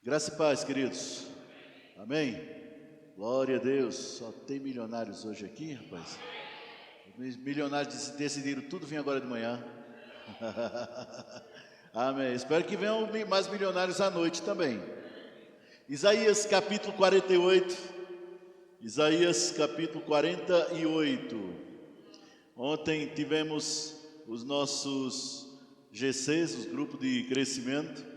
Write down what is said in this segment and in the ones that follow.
Graça e paz, queridos. Amém? Glória a Deus. Só tem milionários hoje aqui, rapaz. Os milionários decidiram tudo vir agora de manhã. Amém. Espero que venham mais milionários à noite também. Isaías capítulo 48. Isaías capítulo 48. Ontem tivemos os nossos GCs, os grupos de crescimento.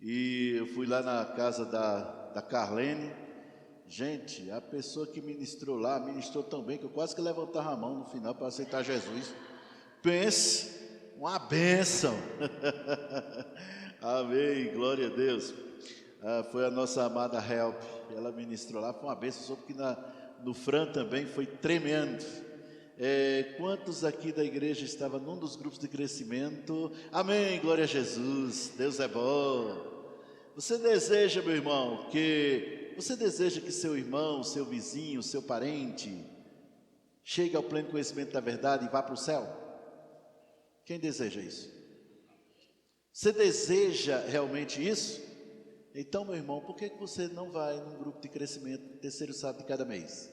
E eu fui lá na casa da Carlene. Gente, a pessoa que ministrou lá, ministrou tão bem que eu quase que levantava a mão no final para aceitar Jesus. Pense, uma bênção. Amém, glória a Deus. Foi a nossa amada Help, ela ministrou lá, foi uma bênção. Soube que no Fran também foi tremendo. Quantos aqui da igreja estavam num dos grupos de crescimento? Amém, glória a Jesus, Deus é bom. Você deseja, meu irmão, você deseja que seu irmão, seu vizinho, seu parente chegue ao pleno conhecimento da verdade e vá para o céu? Quem deseja isso? Você deseja realmente isso? Então, meu irmão, por que você não vai num grupo de crescimento, terceiro sábado de cada mês?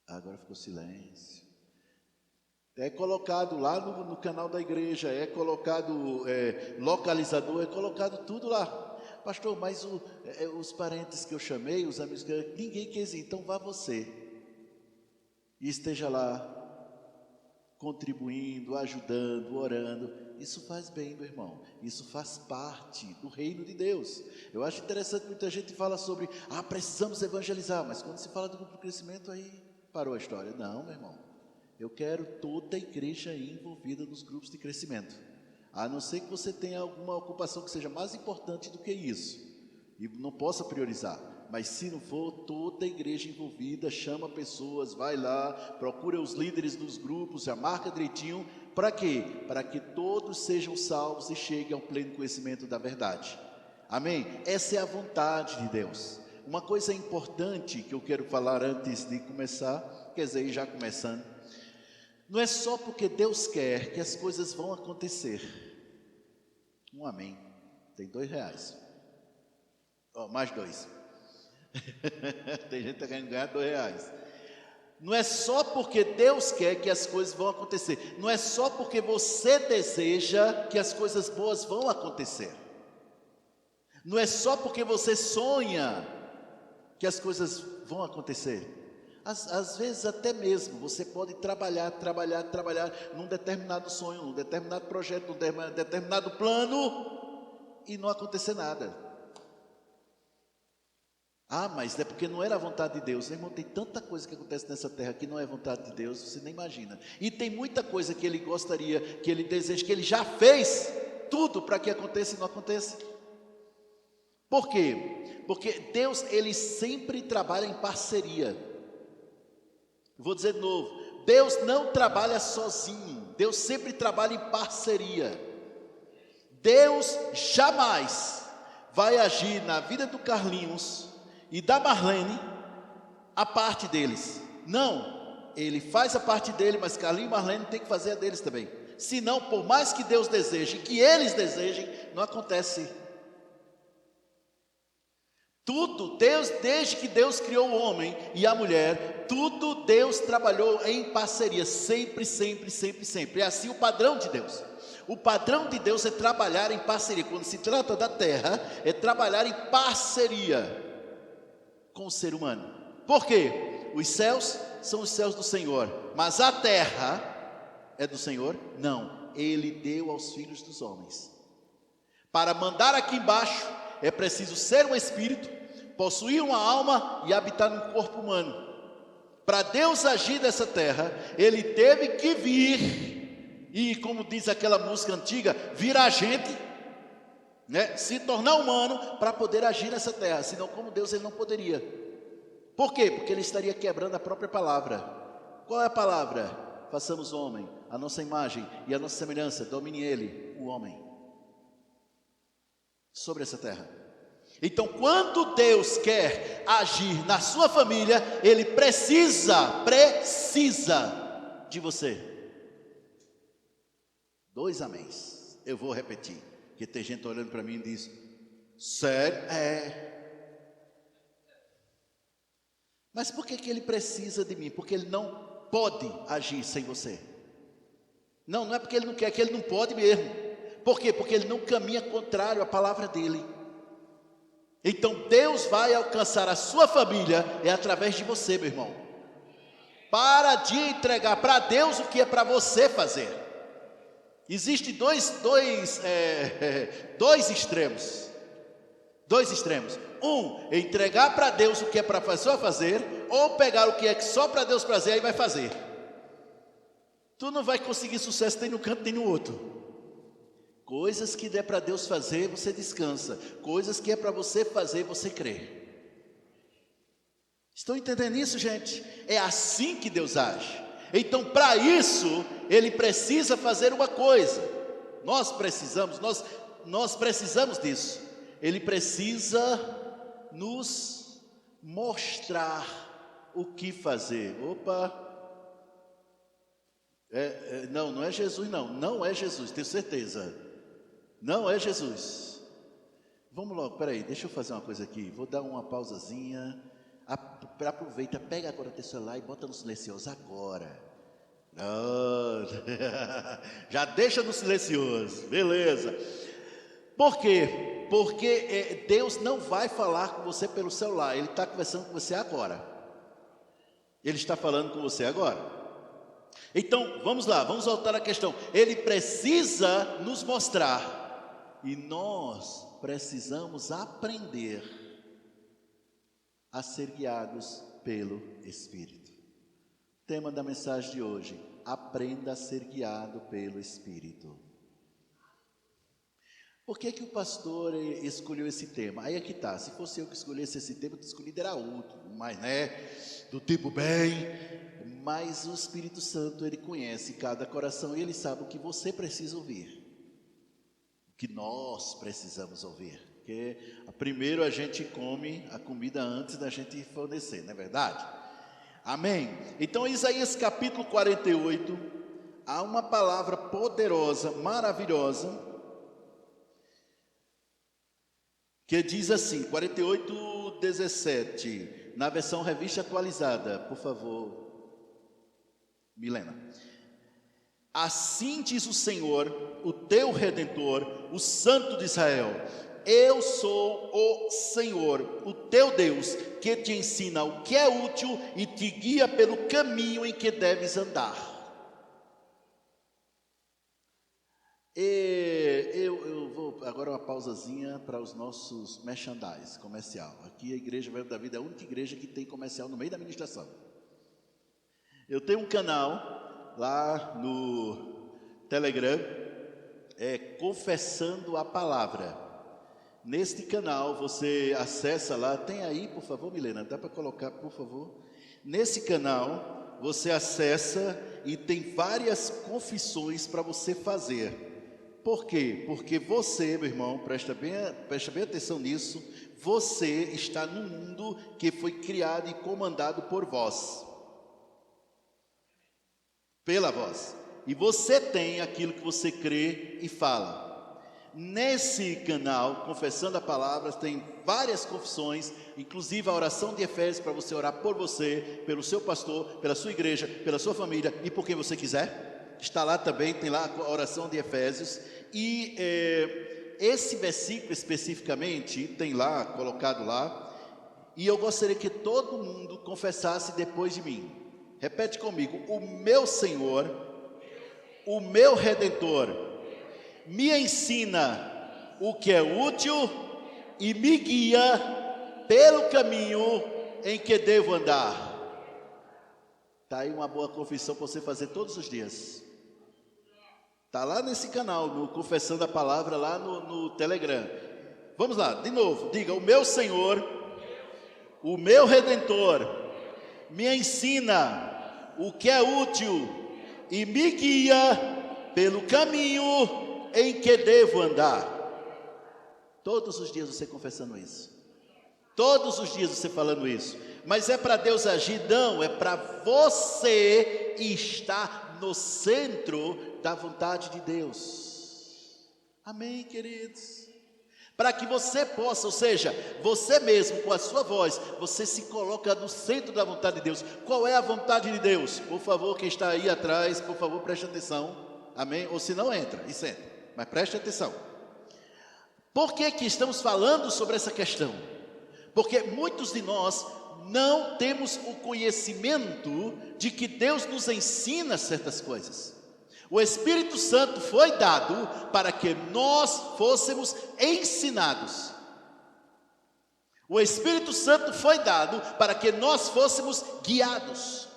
Agora ficou silêncio. É colocado lá no canal da igreja, é colocado localizador, é colocado tudo lá. Pastor, mas os parentes que eu chamei, os amigos que ninguém quis ir, então vá você. E esteja lá, contribuindo, ajudando, orando. Isso faz bem, meu irmão. Isso faz parte do reino de Deus. Eu acho interessante, muita gente fala sobre, precisamos evangelizar, mas quando se fala do grupo de crescimento, aí parou a história. Não, meu irmão. Eu quero toda a igreja envolvida nos grupos de crescimento. A não ser que você tenha alguma ocupação que seja mais importante do que isso. E não possa priorizar. Mas se não for, toda a igreja envolvida, chama pessoas, vai lá, procura os líderes dos grupos, já marca direitinho. Para quê? Para que todos sejam salvos e cheguem ao pleno conhecimento da verdade. Amém? Essa é a vontade de Deus. Uma coisa importante que eu quero falar antes de começar, quer dizer, já começando. Não é só porque Deus quer que as coisas vão acontecer. Um amém. Tem R$2. Mais 2. Tem gente que está querendo ganhar R$2. Não é só porque Deus quer que as coisas vão acontecer. Não é só porque você deseja que as coisas boas vão acontecer. Não é só porque você sonha que as coisas vão acontecer. Às vezes até mesmo você pode trabalhar num determinado sonho, num determinado projeto, num determinado plano e não acontecer nada. Mas é porque não era a vontade de Deus. Irmão, tem tanta coisa que acontece nessa terra que não é vontade de Deus, você nem imagina. E tem muita coisa que Ele gostaria, que Ele deseja, que Ele já fez tudo para que aconteça e não aconteça. Por quê? Porque Deus, Ele sempre trabalha em parceria. Vou dizer de novo, Deus não trabalha sozinho, Deus sempre trabalha em parceria. Deus jamais vai agir na vida do Carlinhos e da Marlene a parte deles. Não, Ele faz a parte dele, mas Carlinhos e Marlene tem que fazer a deles também. Senão, por mais que Deus deseje, que eles desejem, não acontece. Tudo, desde que Deus criou o homem e a mulher, tudo Deus trabalhou em parceria, sempre. É assim o padrão de Deus. O padrão de Deus é trabalhar em parceria. Quando se trata da terra, é trabalhar em parceria com o ser humano. Por quê? Os céus são os céus do Senhor, mas a terra é do Senhor? Não, Ele deu aos filhos dos homens. Para mandar aqui embaixo, é preciso ser um espírito, possuir uma alma e habitar num corpo humano. Para Deus agir nessa terra, Ele teve que vir, e como diz aquela música antiga, virar gente, né? Se tornar humano para poder agir nessa terra. Senão, como Deus, Ele não poderia. Por quê? Porque Ele estaria quebrando a própria palavra. Qual é a palavra? Façamos o homem, a nossa imagem e a nossa semelhança, domine Ele, o homem, sobre essa terra. Então, quando Deus quer agir na sua família, Ele precisa de você. 2 améns. Eu vou repetir. Porque tem gente olhando para mim e diz: sério? Mas por que ele precisa de mim? Porque ele não pode agir sem você. Não é porque ele não quer, é que ele não pode mesmo. Por quê? Porque ele não caminha contrário à palavra dele. Então Deus vai alcançar a sua família através de você, meu irmão. Para de entregar para Deus o que é para você fazer. Existem dois extremos. Dois extremos. Entregar para Deus o que é para só fazer, ou pegar o que é só para Deus fazer e vai fazer. Tu não vai conseguir sucesso nem no canto nem no outro. Coisas que der para Deus fazer, você descansa. Coisas que é para você fazer, você crê. Estão entendendo isso, gente? É assim que Deus age. Então, para isso, Ele precisa fazer uma coisa. Nós precisamos disso. Ele precisa nos mostrar o que fazer. Opa! Não é Jesus, não é Jesus, tenho certeza. Não é Jesus. Vamos logo, peraí, deixa eu fazer uma coisa aqui. Vou dar uma pausazinha. Aproveita, pega agora teu celular e bota no silencioso agora. Já deixa no silencioso, beleza. Por quê? Porque Deus não vai falar com você pelo celular. Ele está conversando com você agora. Ele está falando com você agora. Então, vamos lá, vamos voltar à questão. Ele precisa nos mostrar. E nós precisamos aprender a ser guiados pelo Espírito. Tema da mensagem de hoje: aprenda a ser guiado pelo Espírito. Por que o pastor escolheu esse tema? Aí é que está, se fosse eu que escolhesse esse tema, eu escolhido era outro, mas do tipo bem, mas o Espírito Santo, ele conhece cada coração e ele sabe o que você precisa ouvir. Que nós precisamos ouvir, porque primeiro a gente come a comida antes da gente fornecer, não é verdade? Amém? Então, Isaías capítulo 48, há uma palavra poderosa, maravilhosa, que diz assim, 48:17, na versão revista atualizada, por favor, Milena. Assim diz o Senhor, o teu Redentor, o Santo de Israel: eu sou o Senhor, o teu Deus, que te ensina o que é útil e te guia pelo caminho em que deves andar. Eu vou agora uma pausazinha para os nossos merchandise comercial. Aqui a Igreja Verbo da Vida é a única igreja que tem comercial no meio da ministração. Eu tenho um canal lá no Telegram, Confessando a Palavra. Neste canal você acessa lá, tem aí, por favor, Milena, dá para colocar, por favor? Nesse canal você acessa e tem várias confissões para você fazer. Por quê? Porque você, meu irmão, presta bem atenção nisso, você está no mundo que foi criado e comandado por vós. Pela voz. E você tem aquilo que você crê e fala. Nesse canal, Confessando a Palavra, tem várias confissões, inclusive a oração de Efésios, para você orar por você, pelo seu pastor, pela sua igreja, pela sua família e por quem você quiser. Está lá também, tem lá a oração de Efésios. E esse versículo especificamente, tem lá, colocado lá. E eu gostaria que todo mundo confessasse depois de mim. Repete comigo: o meu Senhor, o meu Redentor, me ensina o que é útil e me guia pelo caminho em que devo andar. Está aí uma boa confissão para você fazer todos os dias. Está lá nesse canal, no Confessando a Palavra, lá no Telegram. Vamos lá, de novo, diga: o meu Senhor, o meu Redentor, me ensina o que é útil e me guia pelo caminho em que devo andar. Todos os dias você confessando isso. Todos os dias você falando isso. Mas é para Deus agir? Não, é para você estar no centro da vontade de Deus. Amém, queridos? Para que você possa, ou seja, você mesmo com a sua voz, você se coloca no centro da vontade de Deus. Qual é a vontade de Deus? Por favor, quem está aí atrás, por favor, preste atenção. Amém? Ou se não, entra e senta, mas preste atenção. Por que que estamos falando sobre essa questão? Porque muitos de nós não temos o conhecimento de que Deus nos ensina certas coisas. O Espírito Santo foi dado para que nós fôssemos ensinados. O Espírito Santo foi dado para que nós fôssemos guiados.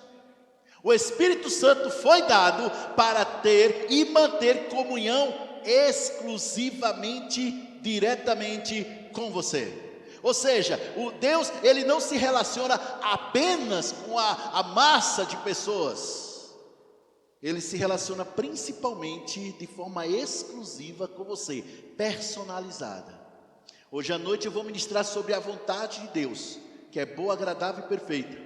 O Espírito Santo foi dado para ter e manter comunhão exclusivamente, diretamente com você. Ou seja, o Deus, ele não se relaciona apenas com a massa de pessoas. Ele se relaciona principalmente de forma exclusiva com você, personalizada. Hoje à noite eu vou ministrar sobre a vontade de Deus, que é boa, agradável e perfeita.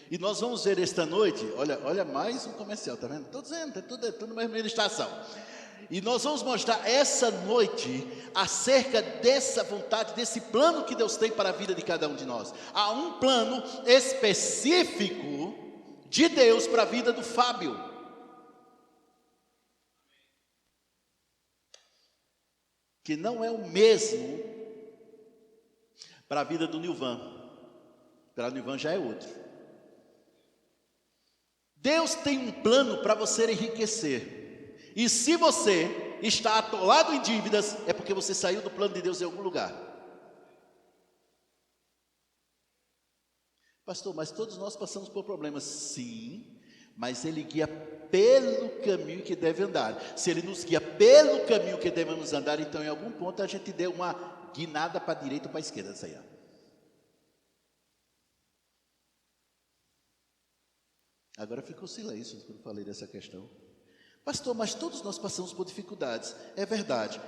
E nós vamos ver esta noite, olha mais um comercial, tá vendo? Estou dizendo, é tudo uma ministração. E nós vamos mostrar essa noite acerca dessa vontade, desse plano que Deus tem para a vida de cada um de nós. Há um plano específico de Deus para a vida do Fábio. Que não é o mesmo para a vida do Nilvan. Para o Nilvan já é outro. Deus tem um plano para você enriquecer. E se você está atolado em dívidas, é porque você saiu do plano de Deus em algum lugar. Pastor, mas todos nós passamos por problemas. Sim, mas Ele guia pelo caminho que deve andar. Se Ele nos guia pelo caminho que devemos andar, então em algum ponto a gente deu uma guinada para a direita ou para a esquerda. Isso aí. Agora ficou silêncio quando falei dessa questão. Pastor, mas todos nós passamos por dificuldades. É verdade,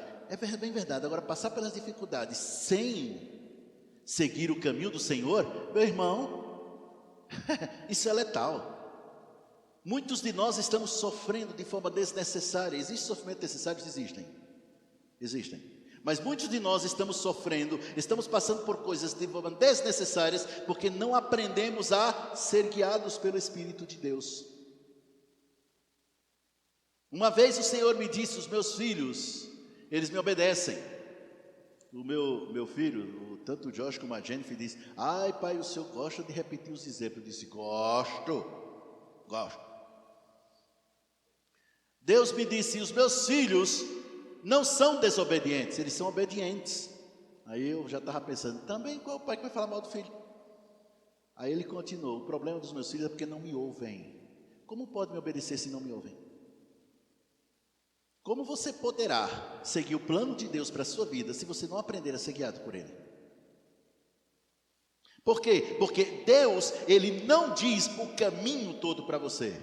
bem verdade. Agora, passar pelas dificuldades sem seguir o caminho do Senhor, meu irmão, isso é letal. Muitos de nós estamos sofrendo de forma desnecessária. Existe sofrimento necessário? Existem. Mas muitos de nós estamos sofrendo, estamos passando por coisas de forma desnecessárias, porque não aprendemos a ser guiados pelo Espírito de Deus. Uma vez o Senhor me disse: os meus filhos, eles me obedecem. O meu filho, tanto o Josh como a Jennifer, diz: ai pai, o senhor gosta de repetir os exemplos? Eu disse: gosto. Deus me disse: os meus filhos não são desobedientes, eles são obedientes. Aí eu já estava pensando, também qual é o pai que vai falar mal do filho? Aí ele continuou: o problema dos meus filhos é porque não me ouvem. Como pode me obedecer se não me ouvem? Como você poderá seguir o plano de Deus para a sua vida se você não aprender a ser guiado por Ele? Por quê? Porque Deus, Ele não diz o caminho todo para você.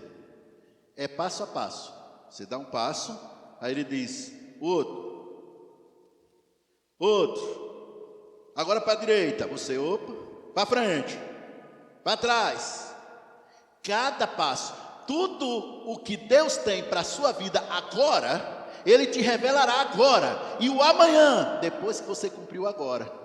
É passo a passo. Você dá um passo, aí Ele diz: outro. Agora para a direita. Você, para frente, para trás. Cada passo. Tudo o que Deus tem para a sua vida agora, Ele te revelará agora. E o amanhã, depois que você cumpriu agora.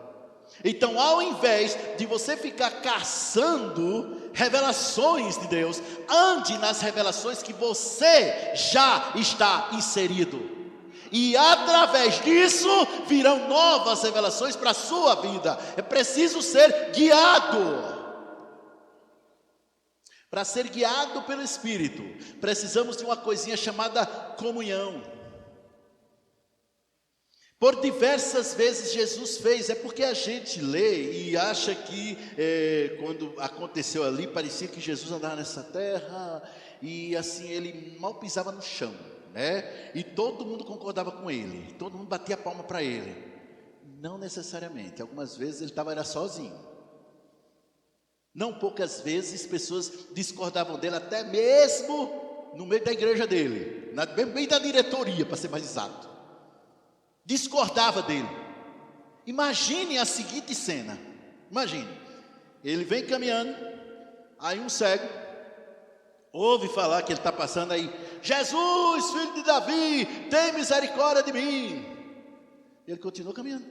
Então, ao invés de você ficar caçando revelações de Deus, ande nas revelações que você já está inserido. E através disso virão novas revelações para a sua vida. É preciso ser guiado. Para ser guiado pelo Espírito, precisamos de uma coisinha chamada comunhão. Por diversas vezes Jesus fez, é porque a gente lê e acha que quando aconteceu ali, parecia que Jesus andava nessa terra e assim, ele mal pisava no chão, né? E todo mundo concordava com ele, todo mundo batia a palma para ele. Não necessariamente, algumas vezes ele era sozinho. Não poucas vezes pessoas discordavam dele, até mesmo no meio da igreja dele, no meio da diretoria, para ser mais exato. Discordava dele. Imagine a seguinte cena. Imagine, ele vem caminhando, aí um cego ouve falar que ele está passando aí: Jesus, filho de Davi, tem misericórdia de mim. E ele continuou caminhando.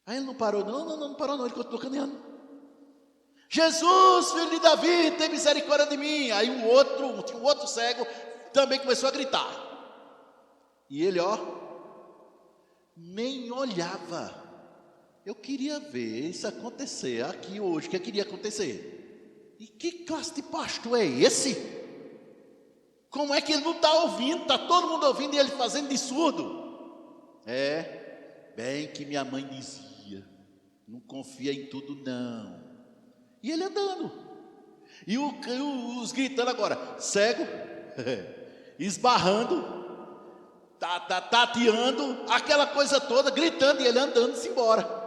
Aí ele não parou, não parou não, ele continuou caminhando. Jesus, filho de Davi, tem misericórdia de mim. Aí o outro cego também começou a gritar. E ele, nem olhava. Eu queria ver isso acontecer aqui hoje, o que queria acontecer. E que classe de pastor é esse? Como é que ele não está ouvindo? Está todo mundo ouvindo e ele fazendo de surdo? Bem que minha mãe dizia, não confia em tudo não. E ele andando. E os gritando agora, cego, esbarrando, tateando, aquela coisa toda, gritando e ele andando-se embora.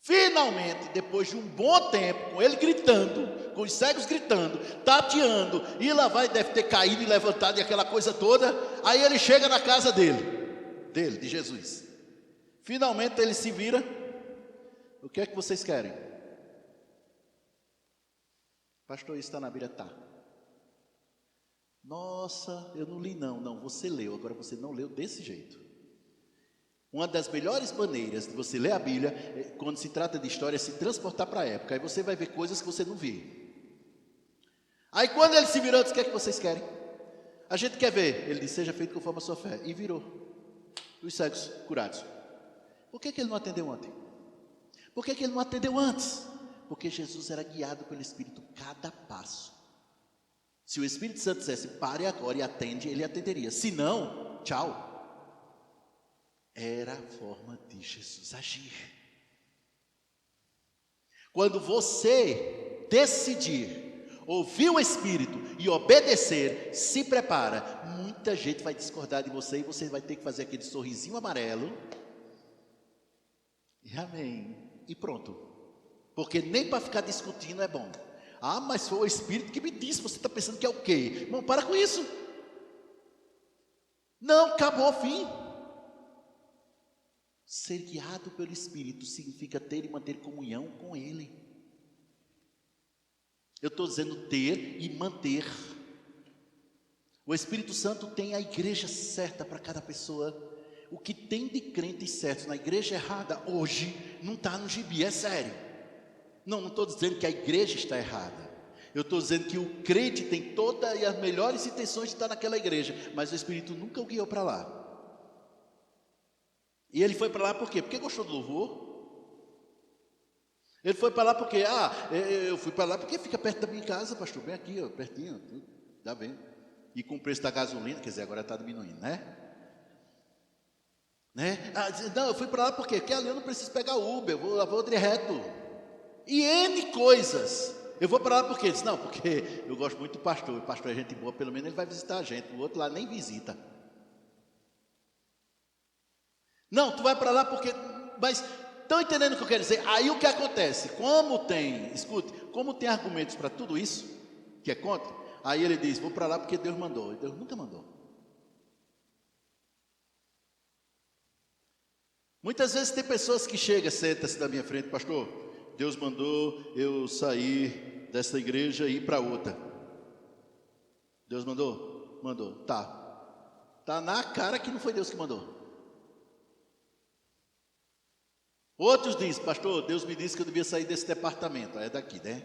Finalmente, depois de um bom tempo, com ele gritando, com os cegos gritando, tateando, e lá vai, deve ter caído e levantado e aquela coisa toda, aí ele chega na casa dele, de Jesus. Finalmente ele se vira, o que é que vocês querem? Pastor, isso está na Bíblia? Tá. Nossa, eu não li não, você leu, agora você não leu desse jeito. Uma das melhores maneiras de você ler a Bíblia, quando se trata de história, é se transportar para a época. Aí você vai ver coisas que você não vê. Aí quando ele se virou, disse, o que é que vocês querem? A gente quer ver. Ele disse, seja feito conforme a sua fé. E virou. Os cegos curados. Por que ele não atendeu ontem? Por que ele não atendeu antes? Porque Jesus era guiado pelo Espírito cada passo. Se o Espírito Santo dissesse, pare agora e atende, ele atenderia. Se não, tchau. Era a forma de Jesus agir. Quando você decidir ouvir o Espírito e obedecer, se prepara. Muita gente vai discordar de você e você vai ter que fazer aquele sorrisinho amarelo. E amém. E pronto. Porque nem para ficar discutindo é bom. Mas foi o Espírito que me disse. Você está pensando que é o quê? Irmão, para com isso. Não, acabou, fim. Ser guiado pelo Espírito significa ter e manter comunhão com Ele. Eu estou dizendo ter e manter. O Espírito Santo tem a igreja certa para cada pessoa. O que tem de crentes certos na igreja errada hoje não está no gibi, é sério. Não estou dizendo que a igreja está errada. Eu estou dizendo que o crente tem todas as melhores intenções de estar naquela igreja, mas o Espírito nunca o guiou para lá. E ele foi para lá por quê? Porque gostou do louvor. Ele foi para lá porque, eu fui para lá porque fica perto da minha casa, pastor, bem aqui, pertinho, tudo, dá bem. E com o preço da gasolina, quer dizer, agora está diminuindo, né? Não, eu fui para lá por quê? Porque ali eu não preciso pegar Uber, eu vou direto. E N coisas. Eu vou para lá por quê? Ele disse, não, porque eu gosto muito do pastor, o pastor é gente boa, pelo menos ele vai visitar a gente, o outro lá nem visita. Não, tu vai para lá porque... Mas estão entendendo o que eu quero dizer? Aí o que acontece? Como tem argumentos para tudo isso, que é contra, aí ele diz, vou para lá porque Deus mandou. E Deus nunca mandou. Muitas vezes tem pessoas que chegam, sentam-se na minha frente, pastor, Deus mandou eu sair dessa igreja e ir para outra. Deus mandou? Mandou, tá na cara que não foi Deus que mandou. Outros dizem, pastor, Deus me disse que eu devia sair desse departamento. É daqui, né?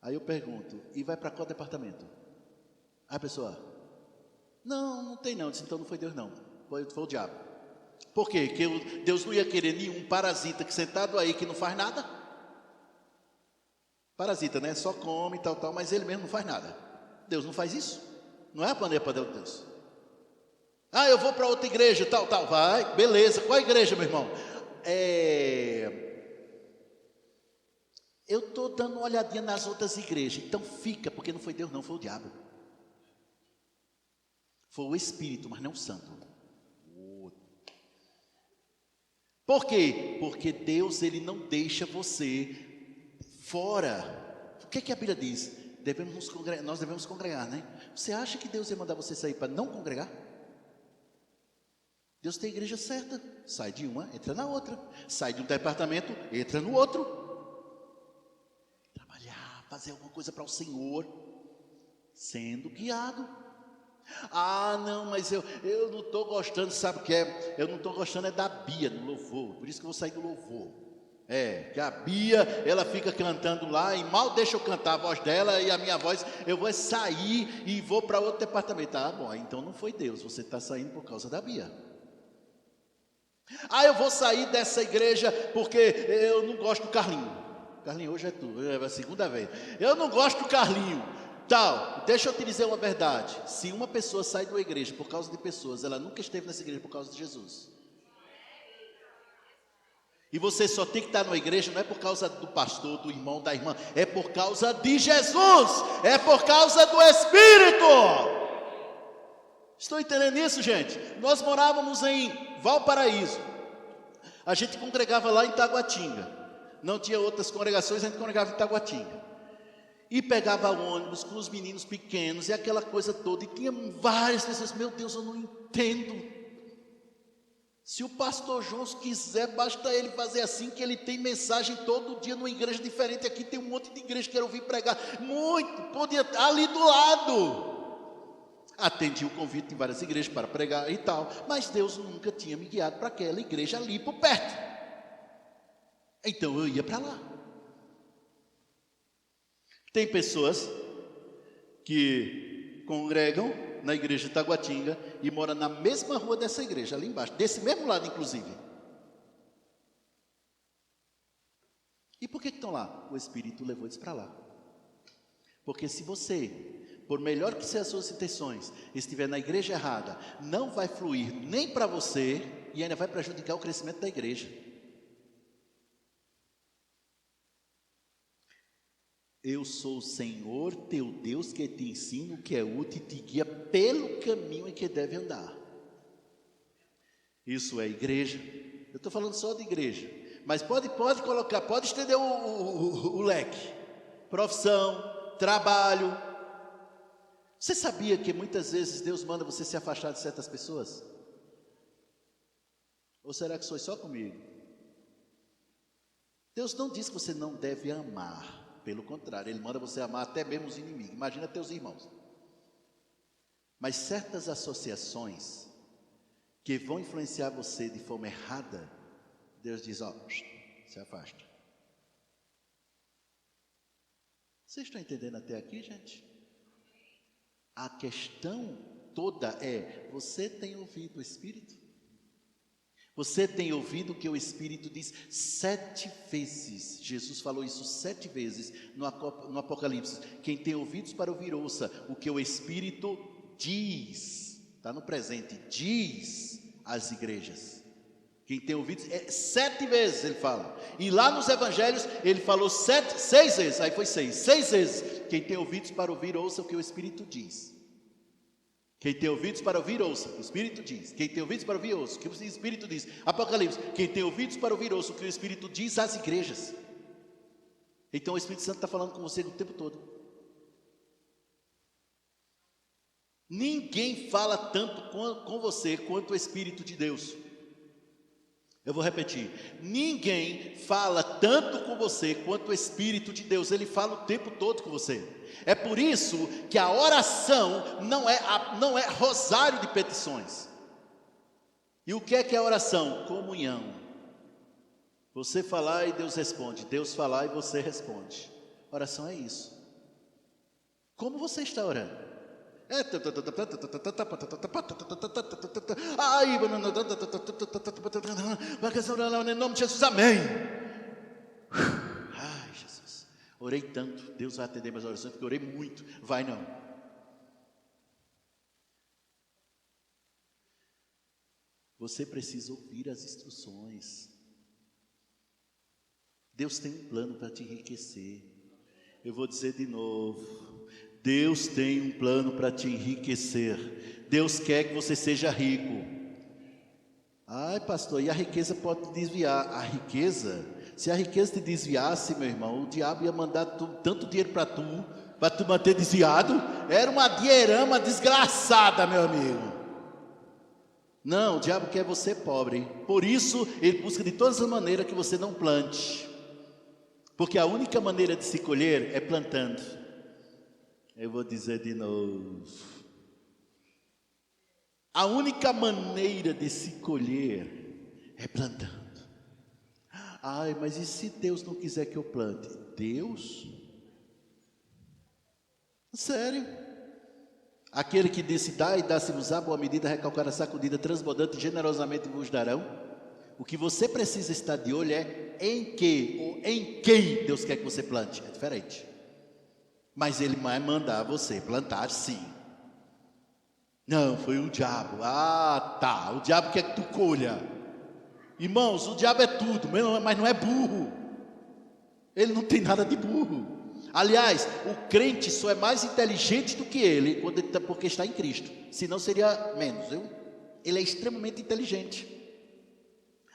Aí eu pergunto, e vai para qual departamento? Aí a pessoa, não tem não. Eu disse, então não foi Deus não, foi o diabo. Por quê? Porque Deus não ia querer nenhum parasita que sentado aí que não faz nada. Parasita, né? Só come, tal, mas ele mesmo não faz nada. Deus não faz isso. Não é a maneira para Deus. Eu vou para outra igreja, tal, vai, beleza. Qual igreja, meu irmão? Eu estou dando uma olhadinha nas outras igrejas. Então fica, porque não foi Deus não, foi o diabo. Foi o Espírito, mas não o Santo. Por quê? Porque Deus, Ele não deixa você fora. O que é que a Bíblia diz? Nós devemos congregar, né? Você acha que Deus ia mandar você sair para não congregar? Deus tem a igreja certa, sai de uma, entra na outra, sai de um departamento, entra no outro. Trabalhar, fazer alguma coisa para o Senhor, sendo guiado. Ah, não, mas eu não estou gostando, sabe o que é? Eu não estou gostando é da Bia no louvor, por isso que eu vou sair do louvor. Que a Bia, ela fica cantando lá e mal deixa eu cantar a voz dela e a minha voz, eu vou sair e vou para outro departamento. Ah, bom, então não foi Deus, você está saindo por causa da Bia. Ah, eu vou sair dessa igreja porque eu não gosto do Carlinho. Carlinho, hoje é tu, é a segunda vez. Eu não gosto do Carlinho. Tal, deixa eu te dizer uma verdade. Se uma pessoa sai de uma igreja por causa de pessoas, ela nunca esteve nessa igreja por causa de Jesus. E você só tem que estar numa igreja, não é por causa do pastor, do irmão, da irmã, é por causa de Jesus, é por causa do Espírito. Estão entendendo isso, gente? Nós morávamos em Valparaíso, a gente congregava lá em Taguatinga, não tinha outras congregações, a gente congregava em Taguatinga, e pegava ônibus com os meninos pequenos, e aquela coisa toda, e tinha várias pessoas, meu Deus, eu não entendo. Se o pastor João quiser, basta ele fazer assim, que ele tem mensagem todo dia numa igreja diferente. Aqui tem um monte de igreja que quero ouvir pregar. Muito, podia estar ali do lado. Atendi o convite em várias igrejas para pregar e tal, mas Deus nunca tinha me guiado para aquela igreja ali por perto. Então eu ia para lá. Tem pessoas que congregam na igreja de Taguatinga e mora na mesma rua dessa igreja, ali embaixo, desse mesmo lado inclusive. E por que estão lá? O Espírito levou eles para lá. Porque se você, por melhor que sejam as suas intenções, estiver na igreja errada, não vai fluir nem para você e ainda vai prejudicar o crescimento da igreja. Eu sou o Senhor teu Deus que te ensina o que é útil e te guia pelo caminho em que deve andar. Isso é igreja. Eu estou falando só de igreja, mas pode colocar, pode estender o leque. Profissão, trabalho. Você sabia que muitas vezes Deus manda você se afastar de certas pessoas? Ou será que sou só comigo? Deus não diz que você não deve amar. Pelo contrário, Ele manda você amar até mesmo os inimigos. Imagina teus irmãos. Mas certas associações que vão influenciar você de forma errada, Deus diz, se afasta. Vocês estão entendendo até aqui, gente? A questão toda é, você tem ouvido o Espírito? Você tem ouvido o que o Espírito diz 7 vezes, Jesus falou isso 7 vezes no Apocalipse, quem tem ouvidos para ouvir, ouça o que o Espírito diz, está no presente, diz às igrejas, quem tem ouvidos, 7 vezes ele fala, e lá nos evangelhos ele falou 6 vezes, aí foi 6 vezes, quem tem ouvidos para ouvir, ouça o que o Espírito diz. Quem tem ouvidos para ouvir, ouça, o Espírito diz. Quem tem ouvidos para ouvir, ouça, o que o Espírito diz. Apocalipse, quem tem ouvidos para ouvir, ouça, o que o Espírito diz às igrejas. Então o Espírito Santo está falando com você o tempo todo. Ninguém fala tanto com você quanto o Espírito de Deus. Eu vou repetir, ninguém fala tanto com você quanto o Espírito de Deus, ele fala o tempo todo com você. É por isso que a oração não é rosário de petições. E o que é a oração? Comunhão. Você falar e Deus responde, Deus falar e você responde. Oração é isso. Como você está orando? Em nome de Jesus, amém. Ai, Jesus, orei tanto, Deus vai atender minhas orações, porque orei muito. Vai não. Você precisa ouvir as instruções. Deus tem um plano para te enriquecer. Eu vou dizer de novo, Deus tem um plano para te enriquecer. Deus quer que você seja rico. Ai, pastor, e a riqueza pode te desviar. A riqueza, se a riqueza te desviasse, meu irmão, o diabo ia mandar tanto dinheiro para tu manter desviado. Era uma dinheirama desgraçada, meu amigo. Não, o diabo quer você pobre. Por isso, ele busca de todas as maneiras que você não plante. Porque a única maneira de se colher é plantando. Eu vou dizer de novo. A única maneira de se colher é plantando. Ai, mas e se Deus não quiser que eu plante? Deus? Sério? Aquele que disse, dá e dá-se-vos-á, boa medida, recalcada, sacudida, transbordante, generosamente vos darão. O que você precisa estar de olho é em que ou em quem Deus quer que você plante. É diferente. Mas Ele vai mandar você plantar, sim. Não, foi o diabo. Ah, tá. O diabo quer que tu colha. Irmãos, o diabo é tudo, mas não é burro. Ele não tem nada de burro. Aliás, o crente só é mais inteligente do que ele, porque está em Cristo. Senão seria menos, viu? Ele é extremamente inteligente.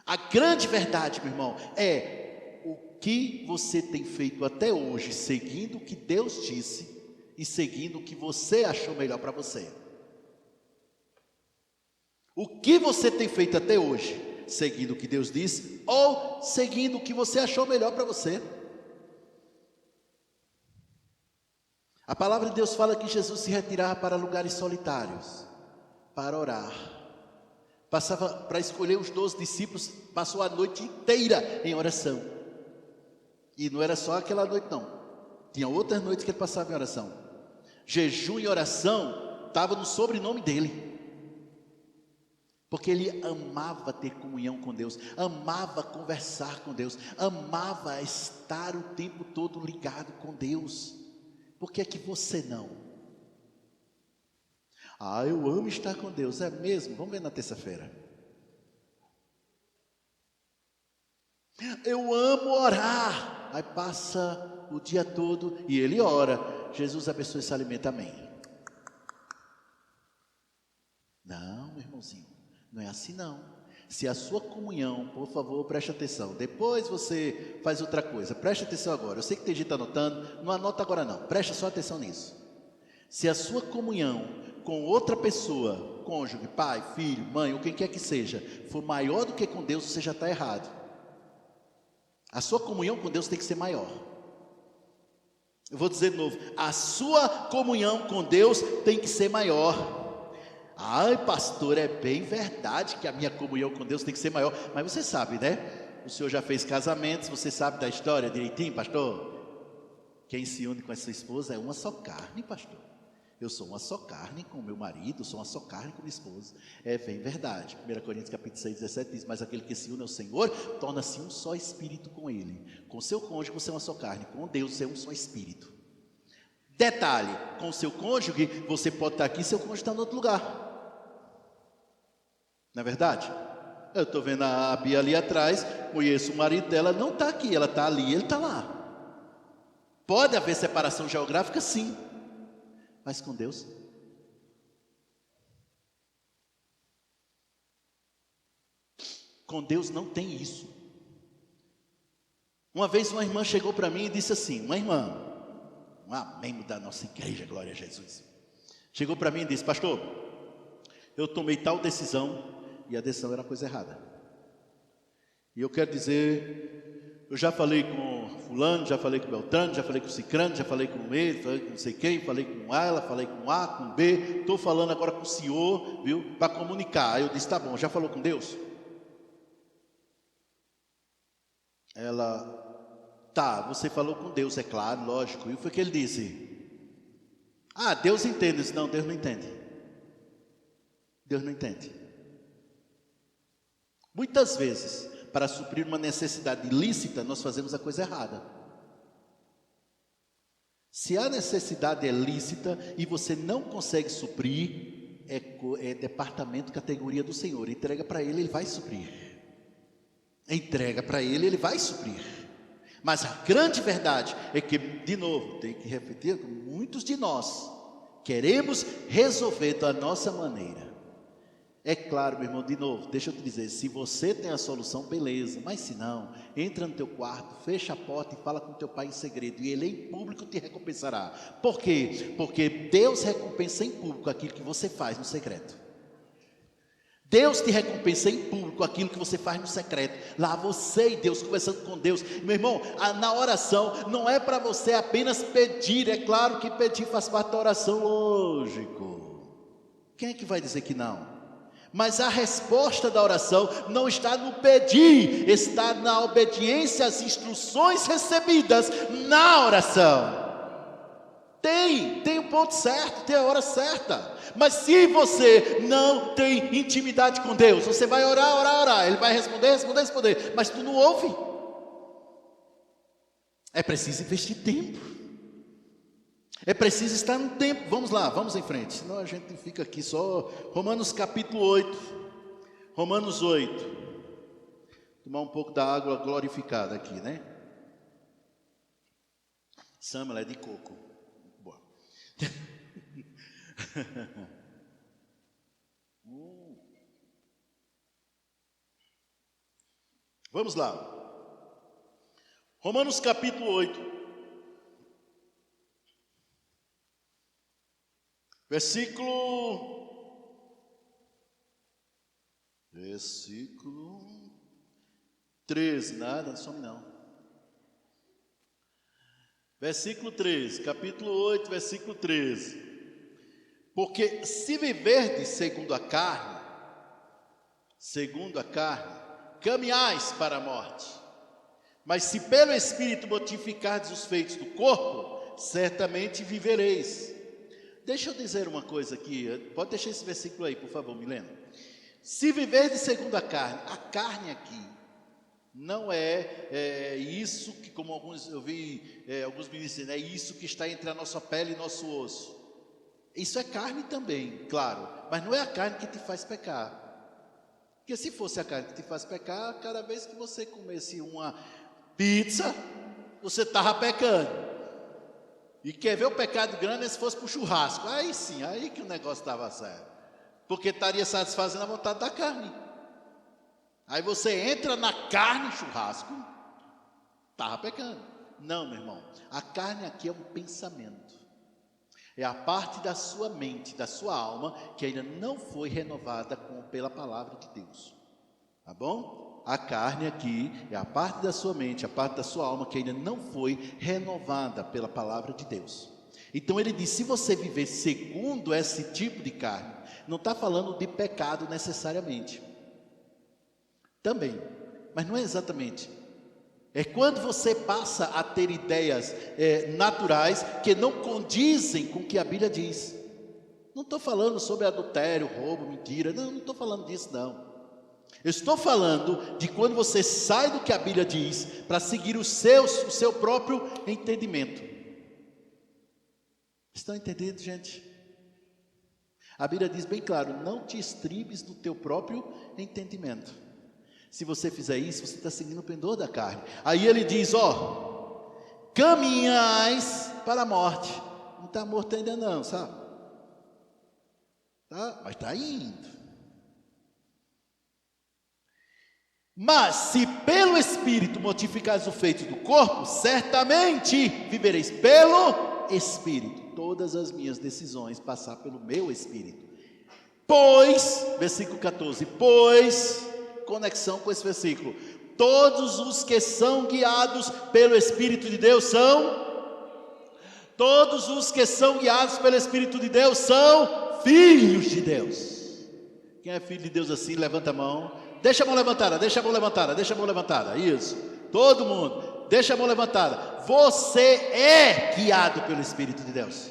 A grande verdade, meu irmão, é o que você tem feito até hoje, seguindo o que Deus disse e seguindo o que você achou melhor para você. O que você tem feito até hoje, seguindo o que Deus disse ou seguindo o que você achou melhor para você. A palavra de Deus fala que Jesus se retirava para lugares solitários, para orar. Passava para escolher os 12 discípulos, passou a noite inteira em oração. E não era só aquela noite não, tinha outras noites que ele passava em oração. Jejum e oração estava no sobrenome dele. Porque ele amava ter comunhão com Deus, amava conversar com Deus, amava estar o tempo todo ligado com Deus. Por que é que você não? Ah, eu amo estar com Deus, é mesmo? Vamos ver na terça-feira. Eu amo orar. Aí passa o dia todo e ele ora. Jesus abençoe esse alimento, amém. Não, meu irmãozinho, não é assim não. Se a sua comunhão, por favor, preste atenção. Depois você faz outra coisa, preste atenção agora. Eu sei que tem gente anotando, não anota agora não, preste só atenção nisso. Se a sua comunhão com outra pessoa, cônjuge, pai, filho, mãe, ou quem quer que seja, for maior do que com Deus, você já está errado. A sua comunhão com Deus tem que ser maior. Eu vou dizer de novo, a sua comunhão com Deus tem que ser maior. Ai, pastor, é bem verdade que a minha comunhão com Deus tem que ser maior. Mas você sabe, né? O senhor já fez casamentos, você sabe da história direitinho, pastor? Quem se une com a sua esposa é uma só carne, pastor. Eu sou uma só carne com meu marido, sou uma só carne com minha esposa. É bem verdade. 1 Coríntios capítulo 6, 17 diz, mas aquele que se une ao Senhor, torna-se um só espírito com Ele. Com seu cônjuge você é uma só carne, com Deus você é um só espírito. Detalhe, com o seu cônjuge, você pode estar aqui e seu cônjuge está em outro lugar. Não é verdade? Eu estou vendo a Bia ali atrás, conheço o marido dela, não está aqui, ela está ali, ele está lá. Pode haver separação geográfica, sim. Mas com Deus? Com Deus não tem isso. Uma vez uma irmã chegou para mim e disse assim, uma membro da nossa igreja, glória a Jesus, chegou para mim e disse, pastor, eu tomei tal decisão e a decisão era a coisa errada. E eu quero dizer, eu já falei com fulano, já falei com Beltrano, já falei com Cicrano, já falei com ele, falei com não sei quem, falei com ela, falei com A, com B, estou falando agora com o senhor, viu, para comunicar. Aí eu disse, tá bom, já falou com Deus? Ela, tá, você falou com Deus, é claro, lógico. E foi o que ele disse? Ah, Deus entende. Eu disse, não, Deus não entende. Deus não entende. Muitas vezes, para suprir uma necessidade ilícita, nós fazemos a coisa errada. Se a necessidade é lícita e você não consegue suprir, é departamento, categoria do Senhor. Entrega para Ele, Ele vai suprir. Entrega para Ele, Ele vai suprir. Mas a grande verdade é que, de novo, tem que repetir, muitos de nós queremos resolver da nossa maneira. É claro, meu irmão, de novo, deixa eu te dizer, se você tem a solução, beleza, mas se não, entra no teu quarto, fecha a porta e fala com teu pai em segredo, e ele em público te recompensará. Por quê? Porque Deus recompensa em público aquilo que você faz no secreto. Deus te recompensa em público aquilo que você faz no secreto. Lá você e Deus, conversando com Deus. Meu irmão, na oração não é para você apenas pedir, é claro que pedir faz parte da oração, lógico. Quem é que vai dizer que não? Mas a resposta da oração não está no pedir, está na obediência às instruções recebidas na oração. Tem o ponto certo, tem a hora certa. Mas se você não tem intimidade com Deus, você vai orar, Ele vai responder, mas tu não ouve. É preciso investir tempo. É preciso estar no tempo. Vamos lá, vamos em frente. Senão a gente fica aqui só. Romanos capítulo 8. Romanos 8. Tomar um pouco da água glorificada aqui, né? Samuel é de coco. Boa. Vamos lá. Romanos capítulo 8. Versículo 13, nada, não some não. Versículo 13, capítulo 8, versículo 13. Porque se viverdes segundo a carne, caminhais para a morte. Mas se pelo Espírito mortificardes os feitos do corpo, certamente vivereis. Deixa eu dizer uma coisa aqui, pode deixar esse versículo aí, por favor, Milena. Se viverdes segundo a carne aqui, não é isso que, como eu vi alguns me dizendo, é isso que está entre a nossa pele e nosso osso. Isso é carne também, claro, mas não é a carne que te faz pecar. Porque se fosse a carne que te faz pecar, cada vez que você comesse uma pizza, você estava pecando. E quer ver o pecado grande se fosse para o churrasco? Aí sim, aí que o negócio estava certo. Porque estaria satisfazendo a vontade da carne. Aí você entra na carne, churrasco, estava pecando. Não, meu irmão, a carne aqui é um pensamento. É a parte da sua mente, da sua alma, que ainda não foi renovada pela palavra de Deus. Tá bom? A carne aqui é a parte da sua mente, a parte da sua alma, que ainda não foi renovada pela palavra de Deus. Então ele diz, se você viver segundo esse tipo de carne, não está falando de pecado necessariamente. Também, mas não é exatamente. É quando você passa a ter ideias naturais que não condizem com o que a Bíblia diz. Não estou falando sobre adultério, roubo, mentira. Não estou falando disso não. Eu estou falando de quando você sai do que a Bíblia diz para seguir o seu próprio entendimento. Estão entendendo, gente? A Bíblia diz bem claro, não te estribes no teu próprio entendimento. Se você fizer isso, você está seguindo o pendor da carne. Aí ele diz, caminhais para a morte. Não está morto ainda não, sabe? Tá? Mas está indo. Mas se pelo Espírito mortificares o feito do corpo, certamente vivereis pelo Espírito. Todas as minhas decisões passar pelo meu Espírito. Pois, versículo 14, conexão com esse versículo, todos os que são guiados pelo Espírito de Deus todos os que são guiados pelo Espírito de Deus são filhos de Deus. Quem é filho de Deus assim, levanta a mão. Deixa a mão levantada, isso, todo mundo, deixa a mão levantada. Você é guiado pelo Espírito de Deus.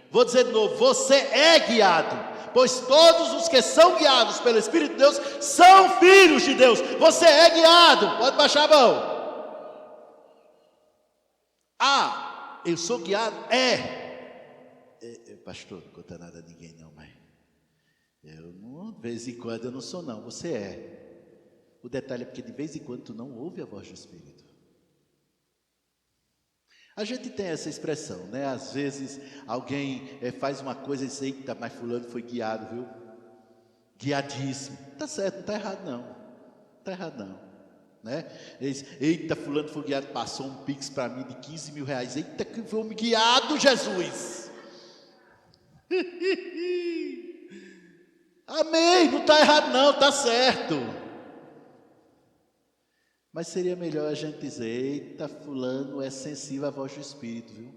Vou dizer de novo, você é guiado, pois todos os que são guiados pelo Espírito de Deus são filhos de Deus. Você é guiado, pode baixar a mão. Eu sou guiado, pastor, não conta nada a ninguém não, mas de vez em quando eu não sou não, você é. O detalhe é porque de vez em quando tu não ouve a voz do Espírito. A gente tem essa expressão, né? Às vezes alguém faz uma coisa e diz, eita, mas fulano foi guiado, viu? Guiadíssimo. Tá certo, não está errado não. Né? Diz, eita, fulano foi guiado, passou um pix para mim de 15 mil reais. Eita, que foi guiado, Jesus. Amém, não está errado não, está certo. Mas seria melhor a gente dizer, eita, fulano é sensível à voz do Espírito, viu?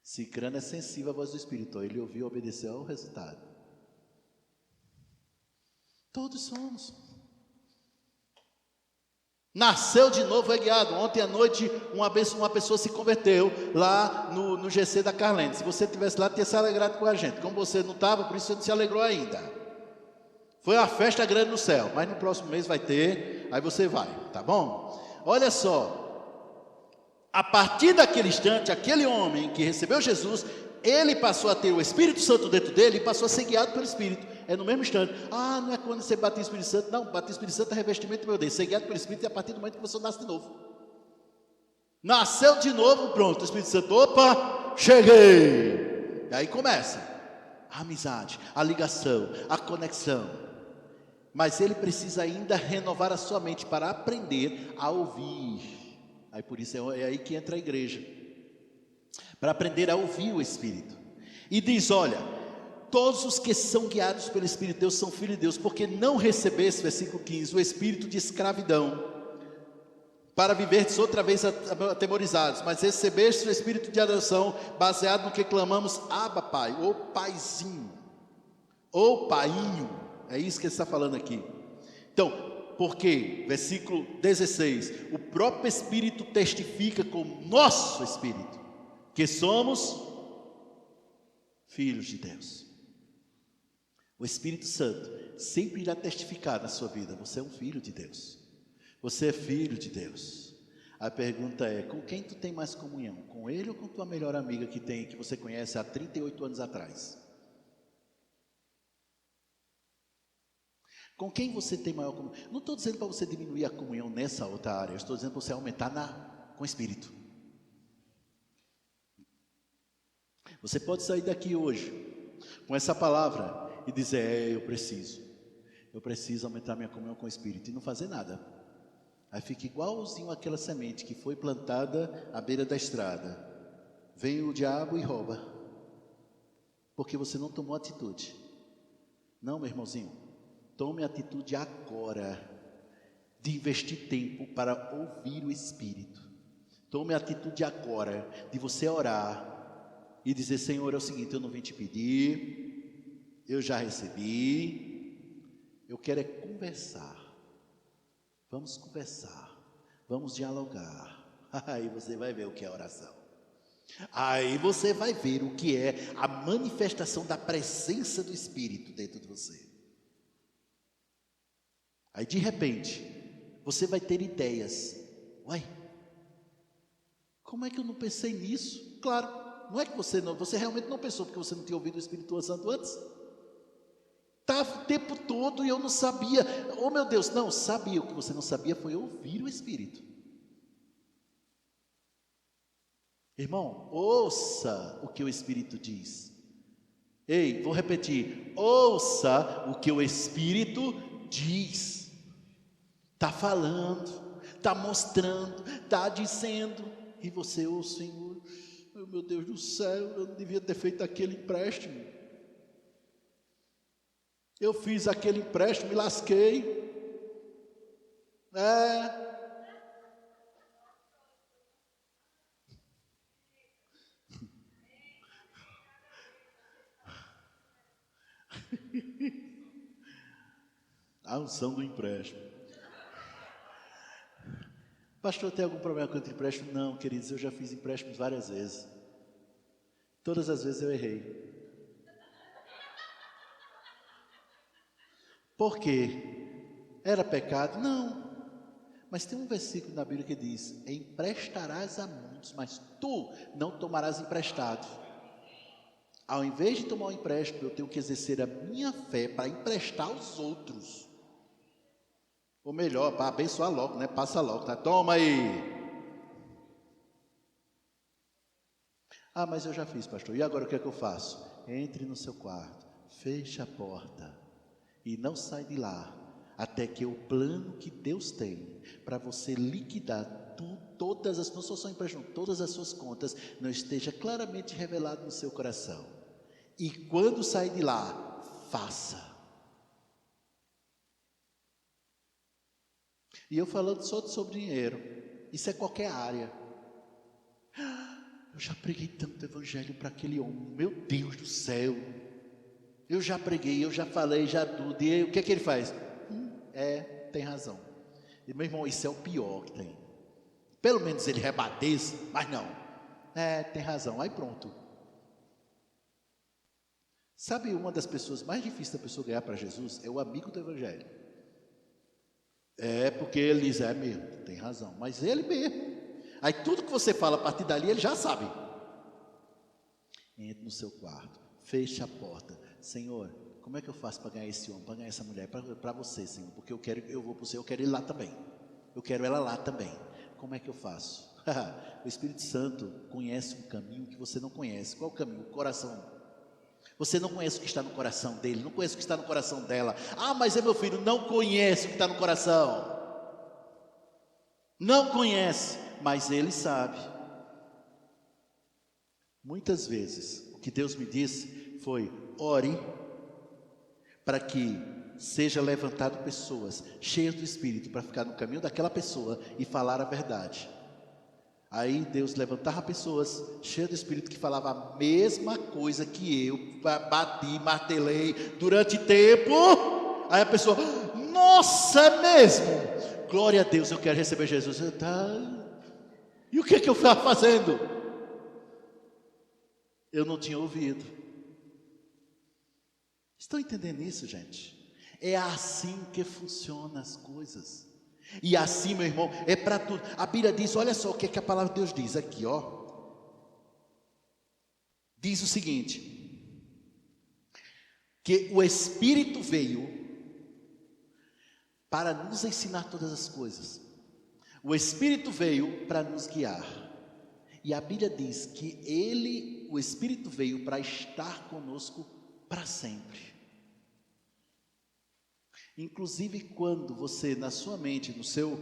Cicrano é sensível à voz do Espírito, ele ouviu, obedeceu ao resultado. Todos somos. Nasceu de novo, é guiado. Ontem à noite, uma pessoa se converteu lá no GC da Carlene. Se você estivesse lá, teria se alegrado com a gente. Como você não estava, por isso você não se alegrou ainda. Foi uma festa grande no céu, mas no próximo mês vai ter, aí você vai, tá bom? Olha só, a partir daquele instante, aquele homem que recebeu Jesus, ele passou a ter o Espírito Santo dentro dele e passou a ser guiado pelo Espírito. É no mesmo instante. Ah, não é quando você bate o Espírito Santo. Não, bater o Espírito Santo é revestimento do meu Deus. Ser guiado pelo Espírito é a partir do momento que você nasce de novo. Nasceu de novo, pronto. O Espírito Santo, opa, cheguei. E aí começa a amizade, a ligação, a conexão. Mas ele precisa ainda renovar a sua mente para aprender a ouvir. Aí por isso é aí que entra a igreja. Para aprender a ouvir o Espírito. E diz, olha, todos os que são guiados pelo Espírito de Deus são filhos de Deus, porque não recebeste, versículo 15, o espírito de escravidão, para viverdes outra vez atemorizados, mas recebeste o espírito de adoção, baseado no que clamamos, Abba Pai, ou Paizinho, ou Painho, é isso que ele está falando aqui. Então, porque, versículo 16, o próprio Espírito testifica com o nosso Espírito, que somos filhos de Deus. O Espírito Santo sempre irá testificar na sua vida, você é um filho de Deus, você é filho de Deus. A pergunta é, com quem tu tem mais comunhão? Com ele ou com tua melhor amiga que você conhece há 38 anos atrás? Com quem você tem maior comunhão? Não estou dizendo para você diminuir a comunhão nessa outra área, estou dizendo para você aumentar com o Espírito. Você pode sair daqui hoje com essa palavra e dizer, eu preciso aumentar minha comunhão com o Espírito e não fazer nada. Aí fica igualzinho aquela semente que foi plantada à beira da estrada. Vem o diabo e rouba, porque você não tomou atitude. Não, meu irmãozinho, tome atitude agora, de investir tempo para ouvir o Espírito. Tome atitude agora, de você orar e dizer, Senhor, é o seguinte, eu não vim te pedir, eu já recebi, eu quero é conversar. Vamos conversar, vamos dialogar. Aí você vai ver o que é oração. Aí você vai ver o que é a manifestação da presença do Espírito dentro de você. Aí de repente, você vai ter ideias. Uai, como é que eu não pensei nisso? Claro. Não é que você realmente não pensou porque você não tinha ouvido o Espírito Santo antes? Estava o tempo todo e eu não sabia. Oh meu Deus, não, sabia. O que você não sabia foi ouvir o Espírito. Irmão, ouça o que o Espírito diz. Ei, vou repetir. Ouça o que o Espírito diz. Está falando, está mostrando, está dizendo. E você, oh Senhor, oh, meu Deus do céu, eu não devia ter feito aquele empréstimo. Eu fiz aquele empréstimo, me lasquei. A unção do empréstimo. Pastor, tem algum problema com o empréstimo? Não, queridos, eu já fiz empréstimos várias vezes. Todas as vezes eu errei. Por quê? Era pecado? Não. Mas tem um versículo na Bíblia que diz, emprestarás a muitos, mas tu não tomarás emprestado. Ao invés de tomar um empréstimo, eu tenho que exercer a minha fé para emprestar aos outros. Ou melhor, para abençoar logo, né? Passa logo, tá? Toma aí. Ah, mas eu já fiz, pastor. E agora o que é que eu faço? Entre no seu quarto, feche a porta e não sai de lá, até que o plano que Deus tem para você liquidar todas as, não só empréstimo, todas as suas contas, não esteja claramente revelado no seu coração. E quando sair de lá, faça. E eu falando só sobre dinheiro, isso é qualquer área. Eu já preguei tanto evangelho para aquele homem, meu Deus do céu. Eu já preguei, eu já falei, já tudo. E aí, o que é que ele faz? Tem razão. E, meu irmão, isso é o pior que tem. Pelo menos ele rebateça, mas não. Tem razão. Aí pronto. Sabe, uma das pessoas mais difíceis da pessoa ganhar para Jesus é o amigo do evangelho. Porque ele diz, mesmo, tem razão. Mas ele mesmo. Aí tudo que você fala a partir dali, ele já sabe. Entre no seu quarto, feche a porta. Senhor, como é que eu faço para ganhar esse homem, para ganhar essa mulher? Para você, Senhor, porque eu vou para o Senhor, eu quero ele lá também. Eu quero ela lá também. Como é que eu faço? O Espírito Santo conhece um caminho que você não conhece. Qual o caminho? O coração. Você não conhece o que está no coração dele, não conhece o que está no coração dela. Mas é meu filho, não conhece o que está no coração. Não conhece, mas ele sabe. Muitas vezes, o que Deus me disse foi: ore para que seja levantado pessoas cheias do Espírito para ficar no caminho daquela pessoa e falar a verdade. Aí Deus levantava pessoas cheias do Espírito que falavam a mesma coisa que eu bati, martelei durante tempo. Aí a pessoa, nossa, é mesmo? Glória a Deus, eu quero receber Jesus. E o que eu estava fazendo? Eu não tinha ouvido. Estão entendendo isso, gente? É assim que funcionam as coisas. E assim, meu irmão, é para tudo. A Bíblia diz, olha só o que a palavra de Deus diz aqui, ó. Diz o seguinte: que o Espírito veio para nos ensinar todas as coisas. O Espírito veio para nos guiar. E a Bíblia diz que o Espírito veio para estar conosco para sempre. Inclusive quando você, na sua mente, no seu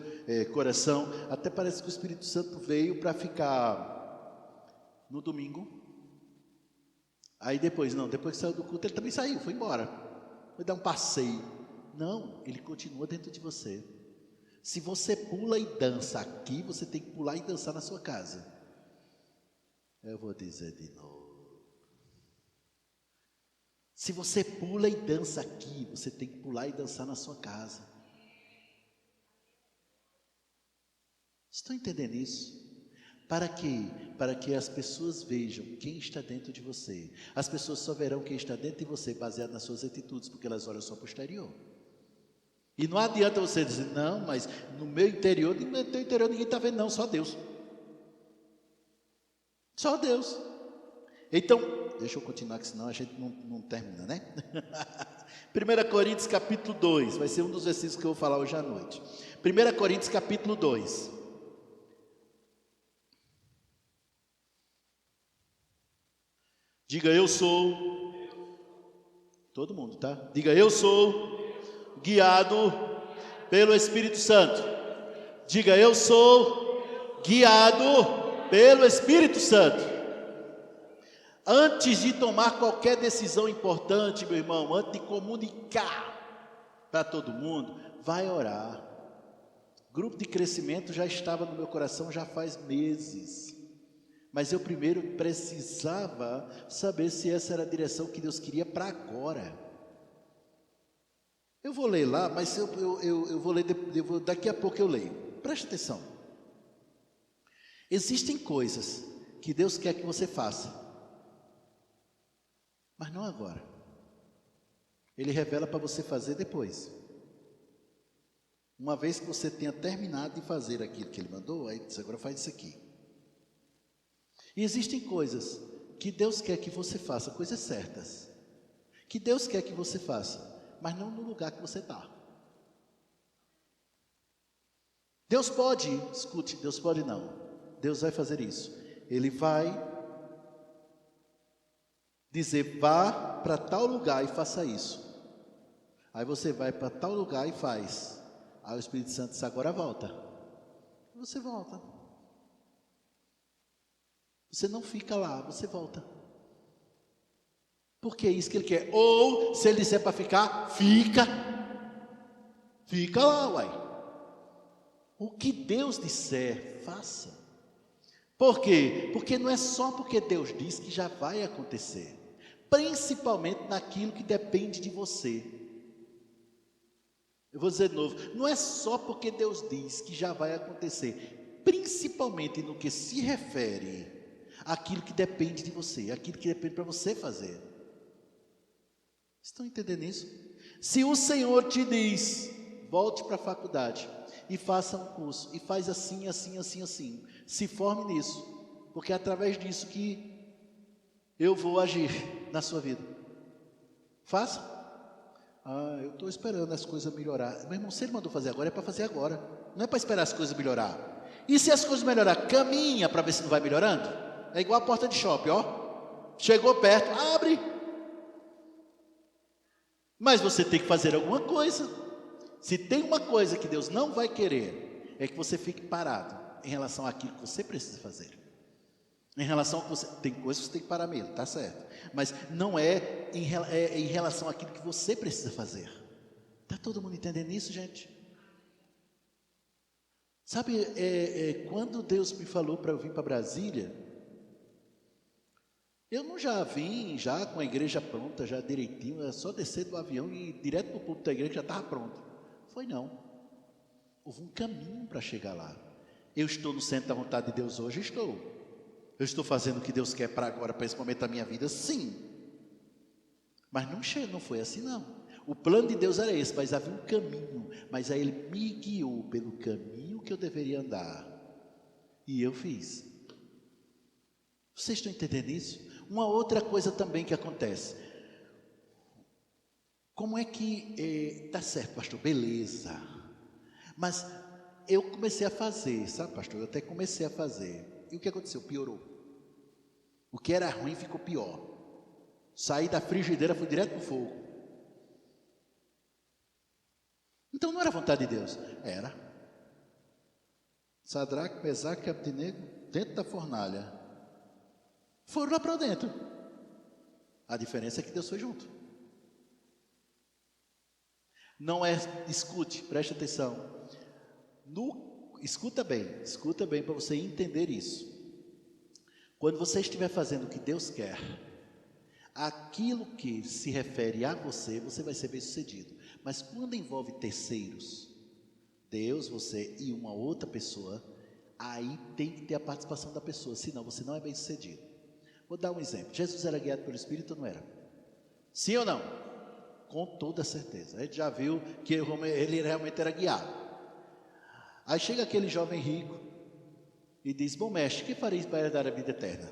coração, até parece que o Espírito Santo veio para ficar no domingo. Aí depois que saiu do culto, ele também saiu, foi embora. Foi dar um passeio. Não, ele continua dentro de você. Se você pula e dança aqui, você tem que pular e dançar na sua casa. Eu vou dizer de novo. Se você pula e dança aqui, você tem que pular e dançar na sua casa. Estão entendendo isso? Para quê? Para que as pessoas vejam quem está dentro de você. As pessoas só verão quem está dentro de você baseado nas suas atitudes, porque elas olham só para o exterior. E não adianta você dizer, não, mas no meu interior ninguém está vendo, não, só Deus. Só Deus. Então, deixa eu continuar, que senão a gente não termina, né? 1 Coríntios capítulo 2, vai ser um dos versículos que eu vou falar hoje à noite. 1 Coríntios capítulo 2. Diga, eu sou. Todo mundo, tá? Diga, eu sou guiado pelo Espírito Santo. Diga, eu sou guiado pelo Espírito Santo. Antes de tomar qualquer decisão importante, meu irmão, antes de comunicar para todo mundo, vai orar. Grupo de crescimento já estava no meu coração já faz meses. Mas eu primeiro precisava saber se essa era a direção que Deus queria para agora. Eu vou ler lá, mas eu vou ler, daqui a pouco eu leio. Preste atenção. Existem coisas que Deus quer que você faça, mas não agora. Ele revela para você fazer depois. Uma vez que você tenha terminado de fazer aquilo que Ele mandou, aí diz, agora faz isso aqui. E existem coisas que Deus quer que você faça, coisas certas, que Deus quer que você faça, mas não no lugar que você está. Deus pode, escute, Deus pode não. Deus vai fazer isso. Ele vai dizer, vá para tal lugar e faça isso. Aí você vai para tal lugar e faz. Aí o Espírito Santo diz, agora volta. Você volta. Você não fica lá, você volta. Porque é isso que Ele quer. Ou, se Ele disser para ficar, fica. Fica lá, uai. O que Deus disser, faça. Por quê? Porque não é só porque Deus diz que já vai acontecer. principalmente naquilo que depende de você. Eu vou dizer de novo, não é só porque Deus diz que já vai acontecer, principalmente no que se refere àquilo que depende de você, aquilo que depende para você fazer. Estão entendendo isso? Se o Senhor te diz, volte para a faculdade e faça um curso, e faz assim, assim, assim, assim, se forme nisso, porque é através disso que eu vou agir na sua vida. Faça. Eu estou esperando as coisas melhorar. Meu irmão, se ele mandou fazer agora, é para fazer agora. Não é para esperar as coisas melhorar. E se as coisas melhorar, caminha para ver se não vai melhorando. É igual a porta de shopping, ó. Chegou perto, abre. Mas você tem que fazer alguma coisa. Se tem uma coisa que Deus não vai querer, é que você fique parado em relação àquilo que você precisa fazer. Em relação ao que você... Tem coisas que você tem que parar mesmo, tá certo. Mas não é em relação àquilo que você precisa fazer. Está todo mundo entendendo isso, gente? Sabe, quando Deus me falou para eu vir para Brasília, eu não já vim já com a igreja pronta, já direitinho, era só descer do avião e ir direto para o púlpito da igreja, já estava pronto. Foi não. Houve um caminho para chegar lá. Eu estou no centro da vontade de Deus hoje? Estou. Eu estou fazendo o que Deus quer para agora, para esse momento da minha vida? Sim. Mas não foi assim não. O plano de Deus era esse, mas havia um caminho. Mas aí Ele me guiou pelo caminho que eu deveria andar. E eu fiz. Vocês estão entendendo isso? Uma outra coisa também que acontece. Como é que... tá certo, pastor, beleza. Mas eu comecei a fazer, sabe, pastor? Eu até comecei a fazer. E o que aconteceu? Piorou. O que era ruim ficou pior. Saí da frigideira, fui direto para o fogo. Então não era vontade de Deus. Era. Sadraque, Mesaque e Abdenego dentro da fornalha. Foram lá para dentro. A diferença é que Deus foi junto. Não é, escute, preste atenção. Escuta bem para você entender isso. Quando você estiver fazendo o que Deus quer, aquilo que se refere a você, você vai ser bem sucedido. Mas quando envolve terceiros, Deus, você e uma outra pessoa, aí tem que ter a participação da pessoa, senão você não é bem sucedido. Vou dar um exemplo. Jesus era guiado pelo Espírito ou não era? Sim ou não? Com toda certeza. A gente já viu que ele realmente era guiado. Aí chega aquele jovem rico e diz, bom mestre, que fareis para herdar a vida eterna?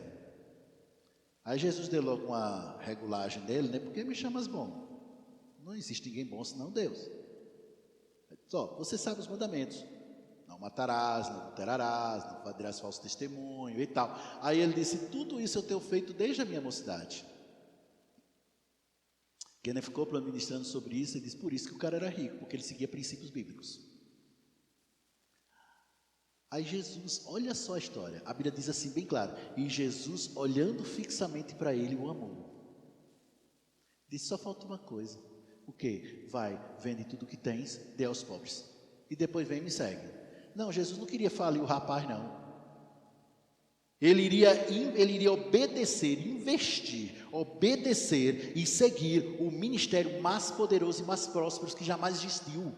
Aí Jesus deu logo uma regulagem nele, né? Porque me chamas bom? Não existe ninguém bom senão Deus. Só, você sabe os mandamentos. Não matarás, não adulterarás, não dirás falso testemunho e tal. Aí ele disse, tudo isso eu tenho feito desde a minha mocidade. Kenneth ficou ministrando sobre isso e disse, por isso que o cara era rico, porque ele seguia princípios bíblicos. Aí Jesus, olha só a história, a Bíblia diz assim bem claro, e Jesus olhando fixamente para ele o amou. Disse, só falta uma coisa, o quê? Vai, vende tudo que tens, dê aos pobres, e depois vem e me segue. Não, Jesus não queria falir o rapaz não, ele iria obedecer, investir, obedecer e seguir o ministério mais poderoso e mais próspero que jamais existiu.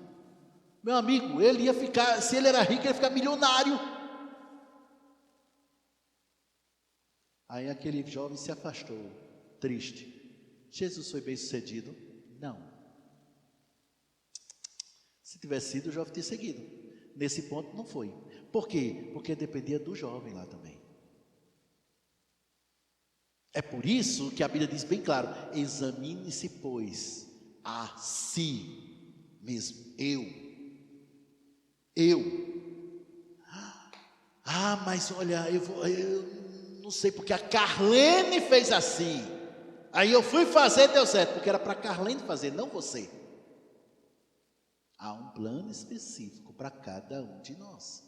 Meu amigo, ele ia ficar, se ele era rico, ele ia ficar milionário. Aí aquele jovem se afastou, triste. Jesus foi bem sucedido? Não. Se tivesse sido, o jovem teria seguido. Nesse ponto não foi. Por quê? Porque dependia do jovem lá também. É por isso que a Bíblia diz bem claro, examine-se, pois, a si mesmo, eu. Mas olha, eu não sei porque a Carlene fez assim. Aí eu fui fazer, deu certo, porque era para a Carlene fazer, não você. Há um plano específico para cada um de nós.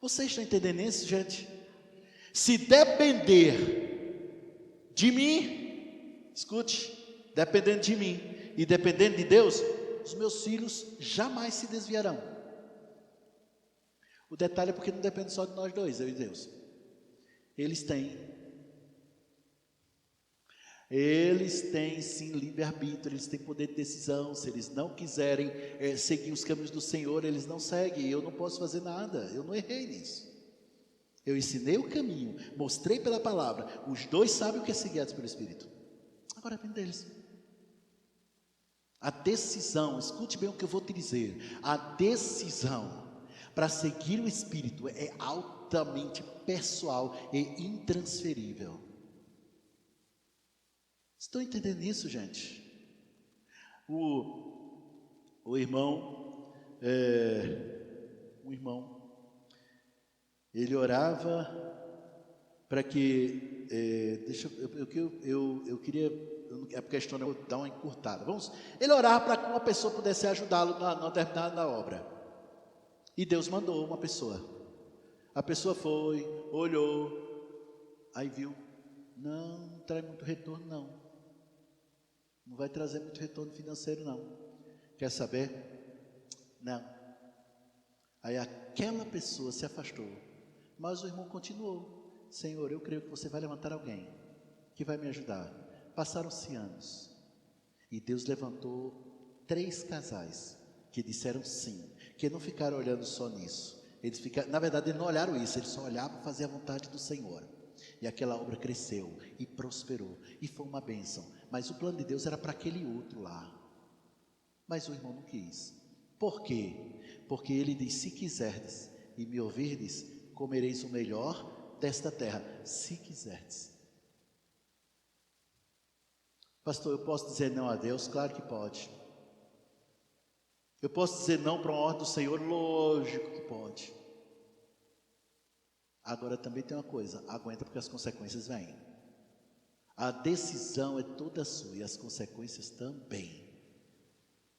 Vocês estão entendendo isso, gente? Se depender de mim, escute, dependendo de mim e dependendo de Deus, os meus filhos jamais se desviarão. O detalhe é porque não depende só de nós dois, eu e Deus. Eles têm Eles têm sim livre-arbítrio, eles têm poder de decisão. Se eles não quiserem seguir os caminhos do Senhor, eles não seguem. Eu não posso fazer nada, eu não errei nisso. Eu ensinei o caminho, mostrei pela palavra. Os dois sabem o que é ser guiados pelo Espírito. Agora depende deles. A decisão, escute bem o que eu vou te dizer. A decisão para seguir o Espírito é altamente pessoal e intransferível. Estão entendendo isso, gente? O irmão, ele orava para que, eu queria, é porque a história vou dar uma encurtada. Ele orava para que uma pessoa pudesse ajudá-lo na terminada obra. E Deus mandou uma pessoa. A pessoa foi, olhou, aí viu, não traz muito retorno não. Não vai trazer muito retorno financeiro não. Quer saber? Não. Aí aquela pessoa se afastou. Mas o irmão continuou. Senhor, eu creio que você vai levantar alguém que vai me ajudar. Passaram-se anos. E Deus levantou 3 casais que disseram sim. Que não ficaram olhando só nisso. Na verdade, eles não olharam isso. Eles só olhavam para fazer a vontade do Senhor. E aquela obra cresceu e prosperou. E foi uma bênção. Mas o plano de Deus era para aquele outro lá. Mas o irmão não quis. Por quê? Porque ele diz, se quiserdes e me ouvirdes, comereis o melhor desta terra. Se quiserdes. Pastor, eu posso dizer não a Deus? Claro que pode. Eu posso dizer não para uma ordem do Senhor? Lógico que pode. Agora também tem uma coisa, aguenta porque as consequências vêm. A decisão é toda sua e as consequências também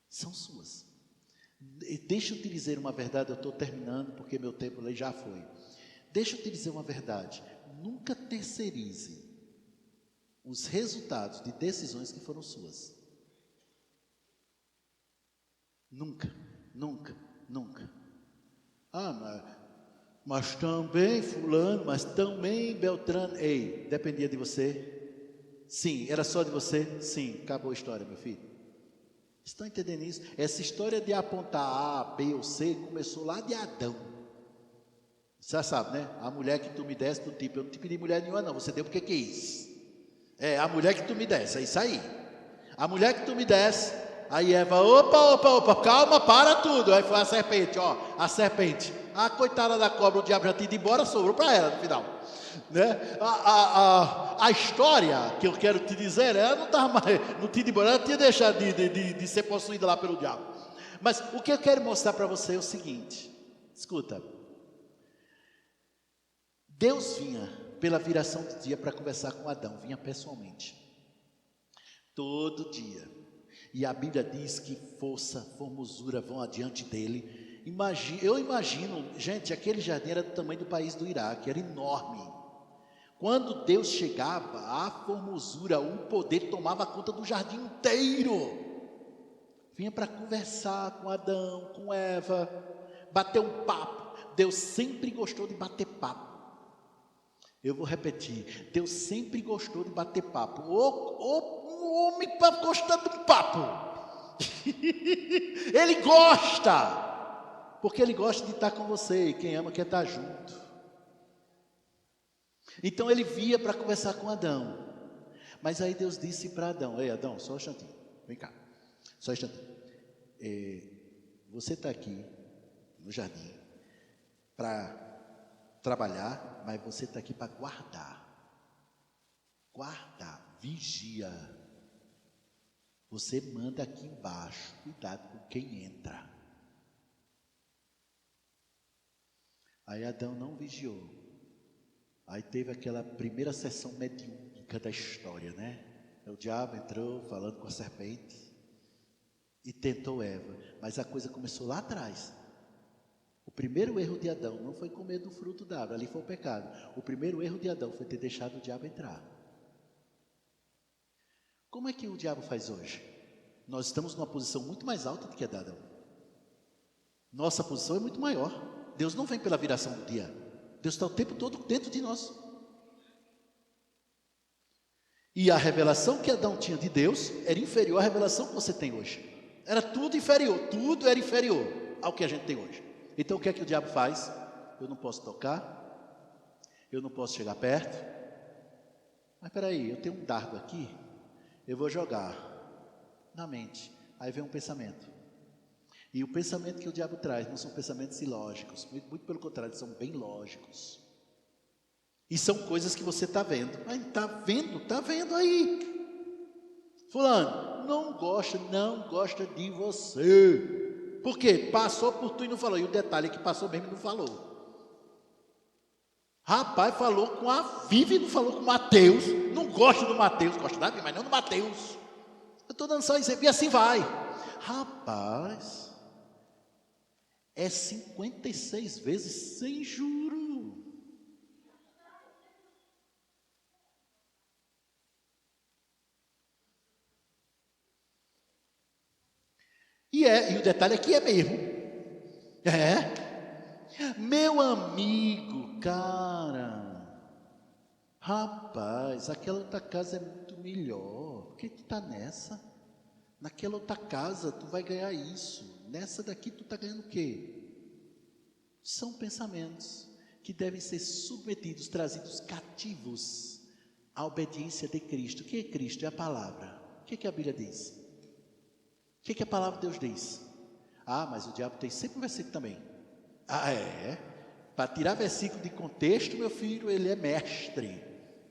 são suas. Deixa eu te dizer uma verdade, eu estou terminando porque meu tempo já foi. Deixa eu te dizer uma verdade, nunca terceirize os resultados de decisões que foram suas. Nunca, nunca, nunca. Mas também fulano, mas também Beltrano. Ei, dependia de você? Sim. Era só de você? Sim. Acabou a história, meu filho. Estão entendendo isso? Essa história de apontar A, B ou C começou lá de Adão. Você já sabe, né? A mulher que tu me desse do tipo, eu não te pedi mulher nenhuma não, você deu porque quis. A mulher que tu me desse, é isso aí. A mulher que tu me desse, aí Eva, opa, calma, para tudo. Aí foi a serpente, a serpente. A coitada da cobra, o diabo já tinha ido embora, sobrou para ela no final. Né? A história que eu quero te dizer, ela não tinha ido embora, ela tinha deixado de ser possuída lá pelo diabo. Mas o que eu quero mostrar para você é o seguinte, escuta. Deus vinha pela viração do dia para conversar com Adão, vinha pessoalmente. Todo dia. E a Bíblia diz que força, formosura vão adiante dele. Eu imagino, gente, aquele jardim era do tamanho do país do Iraque, era enorme. Quando Deus chegava, a formosura, o poder tomava conta do jardim inteiro. Vinha para conversar com Adão, com Eva, bater um papo. Deus sempre gostou de bater papo. Eu vou repetir, Deus sempre gostou de bater papo. O homem gosta de papo. Ele gosta, porque ele gosta de estar com você, e quem ama quer estar junto. Então ele via para conversar com Adão. Mas aí Deus disse para Adão, ei Adão, só um instantinho, vem cá, só um instantinho. Você está aqui no jardim para trabalhar, mas você está aqui para guardar, vigia. Você manda aqui embaixo, cuidado com quem entra. Aí Adão não vigiou. Aí teve aquela primeira sessão mediúnica da história, né? O diabo entrou falando com a serpente e tentou Eva, mas a coisa começou lá atrás. O primeiro erro de Adão não foi comer do fruto da árvore, ali foi o pecado. O primeiro erro de Adão foi ter deixado o diabo entrar. Como é que o diabo faz hoje? Nós estamos numa posição muito mais alta do que a de Adão. Nossa posição é muito maior. Deus não vem pela viração do dia. Deus está o tempo todo dentro de nós. E a revelação que Adão tinha de Deus era inferior à revelação que você tem hoje. Era tudo inferior, tudo era inferior ao que a gente tem hoje. Então o que é que o diabo faz? Eu não posso tocar, eu não posso chegar perto. Mas peraí, eu tenho um dardo aqui, eu vou jogar na mente. Aí vem um pensamento. E o pensamento que o diabo traz não são pensamentos ilógicos, muito pelo contrário, são bem lógicos. E são coisas que você está vendo. Mas está vendo aí. Fulano, não gosta de você. Por quê? Passou por tu e não falou. E o detalhe é que passou mesmo e não falou. Rapaz, falou com a Vivi, não falou com o Mateus. Não gosta do Mateus, gosta da Vivi, mas não do Mateus. Eu estou dando só exemplo. E assim vai. Rapaz, é 56 vezes sem juro. E o detalhe aqui é mesmo. Meu amigo, cara, rapaz, aquela outra casa é muito melhor. Por que tu está nessa? Naquela outra casa tu vai ganhar isso. Nessa daqui tu está ganhando o quê? São pensamentos que devem ser submetidos, trazidos cativos à obediência de Cristo. O que é Cristo? É a palavra. O que a Bíblia diz? O que a palavra de Deus diz? Mas o diabo tem sempre um versículo também. Para tirar versículo de contexto, meu filho, ele é mestre.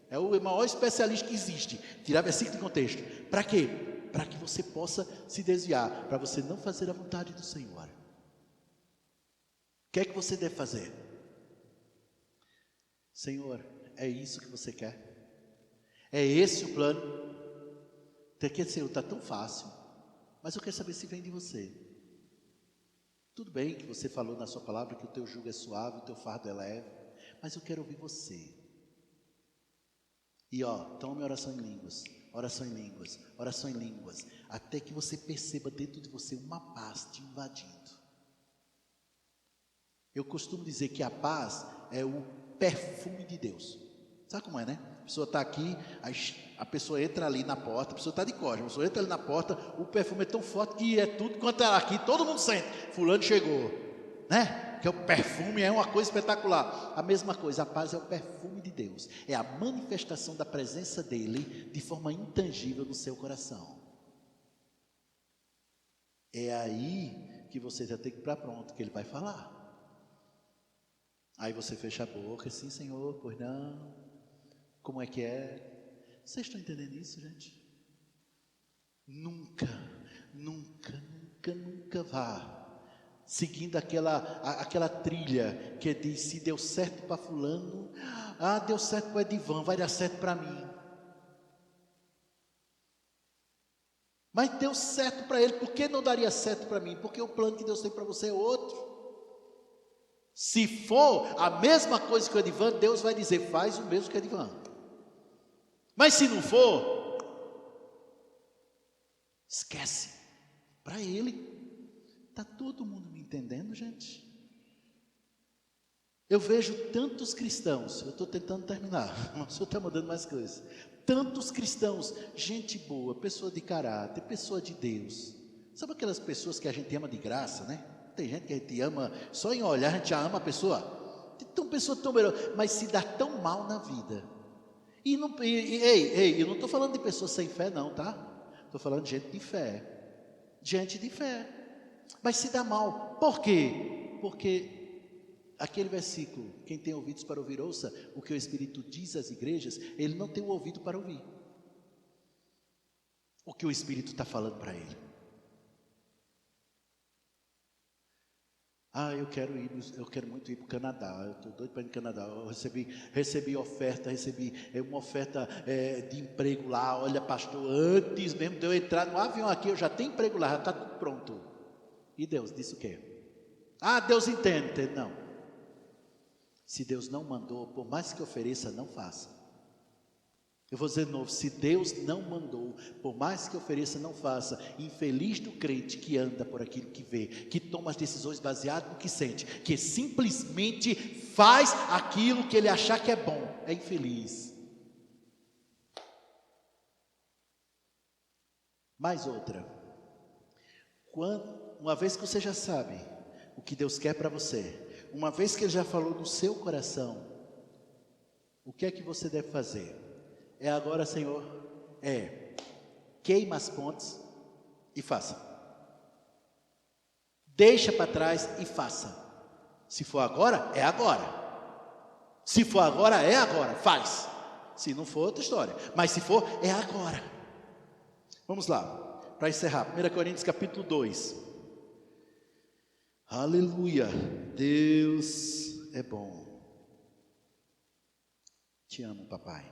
É o maior especialista que existe. Tirar versículo de contexto. Para quê? Para que você possa se desviar. Para você não fazer a vontade do Senhor. O que é que você deve fazer? Senhor, é isso que você quer? É esse o plano? Porque, Senhor, está tão fácil. Mas eu quero saber se vem de você. Tudo bem que você falou na sua palavra que o teu jugo é suave, o teu fardo é leve. Mas eu quero ouvir você. E tome oração em línguas. Oração em línguas. Oração em línguas. Até que você perceba dentro de você uma paz te invadindo. Eu costumo dizer que a paz é o perfume de Deus. Sabe como é, né? A pessoa está aqui, a pessoa entra ali na porta, a pessoa está de costas, a pessoa entra ali na porta, o perfume é tão forte que é tudo quanto é aqui, todo mundo sente, fulano chegou, né? Que o perfume é uma coisa espetacular. A mesma coisa, a paz é o perfume de Deus, é a manifestação da presença dele de forma intangível no seu coração. É aí que você já tem que estar pronto, que ele vai falar. Aí você fecha a boca, sim, Senhor, pois não. Como é que é? Vocês estão entendendo isso, gente? Nunca vá seguindo aquela trilha que diz, se deu certo para fulano, deu certo para Edivan, vai dar certo para mim. Mas deu certo para ele, por que não daria certo para mim? Porque o plano que Deus tem para você é outro. Se for a mesma coisa que o Edivan, Deus vai dizer, faz o mesmo que o Edivan. Mas se não for, esquece. Para ele, está todo mundo me entendendo, gente? Eu vejo tantos cristãos, eu estou tentando terminar, mas o senhor está mandando mais coisas. Tantos cristãos, gente boa, pessoa de caráter, pessoa de Deus. Sabe aquelas pessoas que a gente ama de graça, né? Tem gente que a gente ama, só em olhar a gente já ama a pessoa. Tem pessoa tão melhor, mas se dá tão mal na vida. Eu não estou falando de pessoas sem fé não, tá? Estou falando de gente de fé. Gente de fé. Mas se dá mal. Por quê? Porque aquele versículo, quem tem ouvidos para ouvir, ouça o que o Espírito diz às igrejas, ele não tem o ouvido para ouvir. O que o Espírito está falando para ele. Eu quero muito ir para o Canadá, eu estou doido para ir para o Canadá, eu recebi oferta, uma oferta de emprego lá. Olha, pastor, antes mesmo de eu entrar no avião aqui, eu já tenho emprego lá, já está tudo pronto. E Deus disse o quê? Deus entende. Não. Se Deus não mandou, por mais que ofereça, não faça. Eu vou dizer de novo, se Deus não mandou, por mais que ofereça, não faça. Infeliz do crente que anda por aquilo que vê, que toma as decisões baseadas no que sente, que simplesmente faz aquilo que ele achar que é bom. É infeliz. Mais outra. Uma vez que você já sabe o que Deus quer para você, uma vez que Ele já falou no seu coração, o que é que você deve fazer? É agora, Senhor, queima as pontes e faça. Deixa para trás e faça. Se for agora, é agora. Se for agora, é agora, faz. Se não for, outra história. Mas se for, é agora. Vamos lá, para encerrar. 1 Coríntios capítulo 2. Aleluia. Deus é bom. Te amo, papai.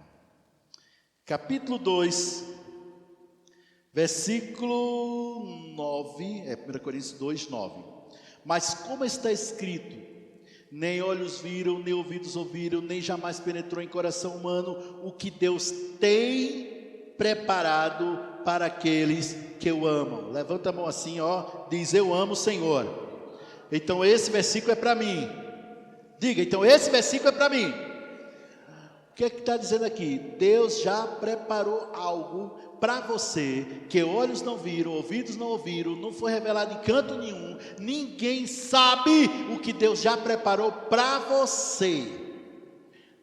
Capítulo 2, versículo 9. 1 Coríntios 2, 9. Mas como está escrito: nem olhos viram, nem ouvidos ouviram, nem jamais penetrou em coração humano o que Deus tem preparado para aqueles que o amam. Levanta a mão assim, ó, diz: eu amo o Senhor. Então esse versículo é para mim. Diga, então esse versículo é para mim. O que é que está dizendo aqui? Deus já preparou algo para você, que olhos não viram, ouvidos não ouviram, não foi revelado em canto nenhum. Ninguém sabe o que Deus já preparou para você.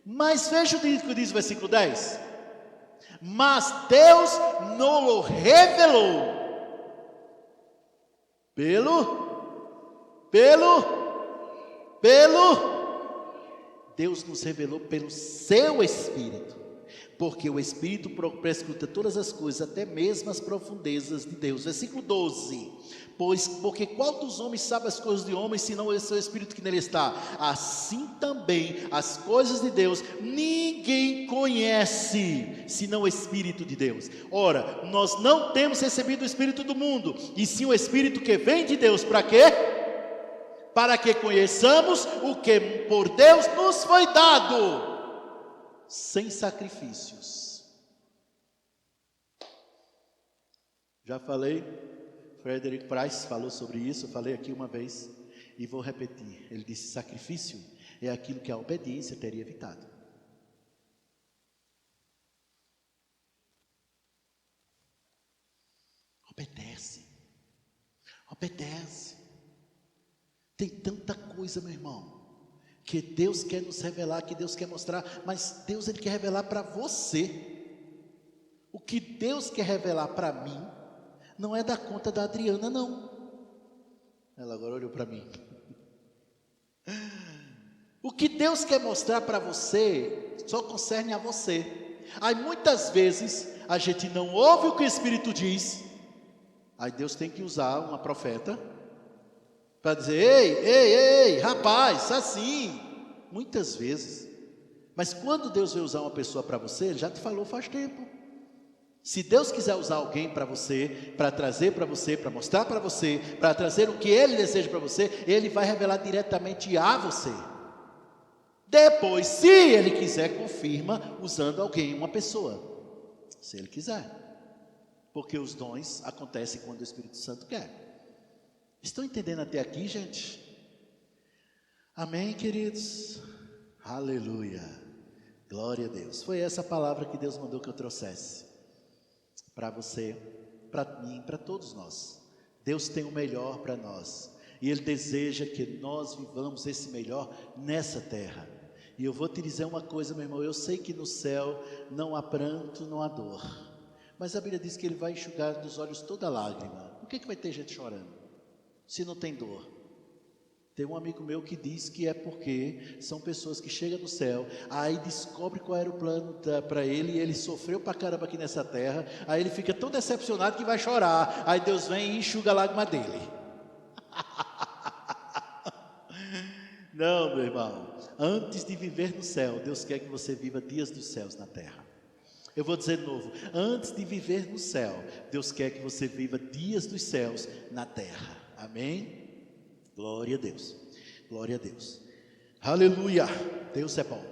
Mas veja o que diz o versículo 10. Mas Deus não revelou Deus nos revelou pelo seu Espírito, porque o Espírito prescruta todas as coisas, até mesmo as profundezas de Deus. Versículo 12. Porque qual dos homens sabe as coisas de homens, senão esse é o Espírito que nele está? Assim também as coisas de Deus ninguém conhece, senão o Espírito de Deus. Ora, nós não temos recebido o Espírito do mundo, e sim o Espírito que vem de Deus. Para quê? Para que conheçamos o que por Deus nos foi dado, sem sacrifícios. Já falei, Frederick Price falou sobre isso, eu falei aqui uma vez e vou repetir. Ele disse: sacrifício é aquilo que a obediência teria evitado. Obedece. Tem tanta coisa, meu irmão, que Deus quer nos revelar, que Deus quer mostrar, mas Deus Ele quer revelar para você. O que Deus quer revelar para mim não é da conta da Adriana, não. Ela agora olhou para mim. O que Deus quer mostrar para você só concerne a você. Aí muitas vezes a gente não ouve o que o Espírito diz. Aí Deus tem que usar uma profeta para dizer: ei, rapaz, assim. Muitas vezes. Mas quando Deus vai usar uma pessoa para você, Ele já te falou faz tempo. Se Deus quiser usar alguém para você, para trazer para você, para mostrar para você, para trazer o que Ele deseja para você, Ele vai revelar diretamente a você. Depois, se Ele quiser, confirma usando alguém, uma pessoa. Se Ele quiser. Porque os dons acontecem quando o Espírito Santo quer. Estão entendendo até aqui, gente? Amém, queridos? Aleluia. Glória a Deus. Foi essa palavra que Deus mandou que eu trouxesse para você, para mim, para todos nós. Deus tem o melhor para nós, e Ele deseja que nós vivamos esse melhor nessa terra. E eu vou te dizer uma coisa, meu irmão, eu sei que no céu não há pranto, não há dor, mas a Bíblia diz que Ele vai enxugar dos olhos toda lágrima. Por que vai ter gente chorando se não tem dor? Tem um amigo meu que diz que é porque são pessoas que chegam no céu, aí descobre qual era o plano para ele, e ele sofreu pra caramba aqui nessa terra, aí ele fica tão decepcionado que vai chorar, aí Deus vem e enxuga a lágrima dele. Não, meu irmão, antes de viver no céu, Deus quer que você viva dias dos céus na terra. Eu vou dizer de novo, antes de viver no céu, Deus quer que você viva dias dos céus na terra. Amém? Glória a Deus, glória a Deus, aleluia. Deus é bom.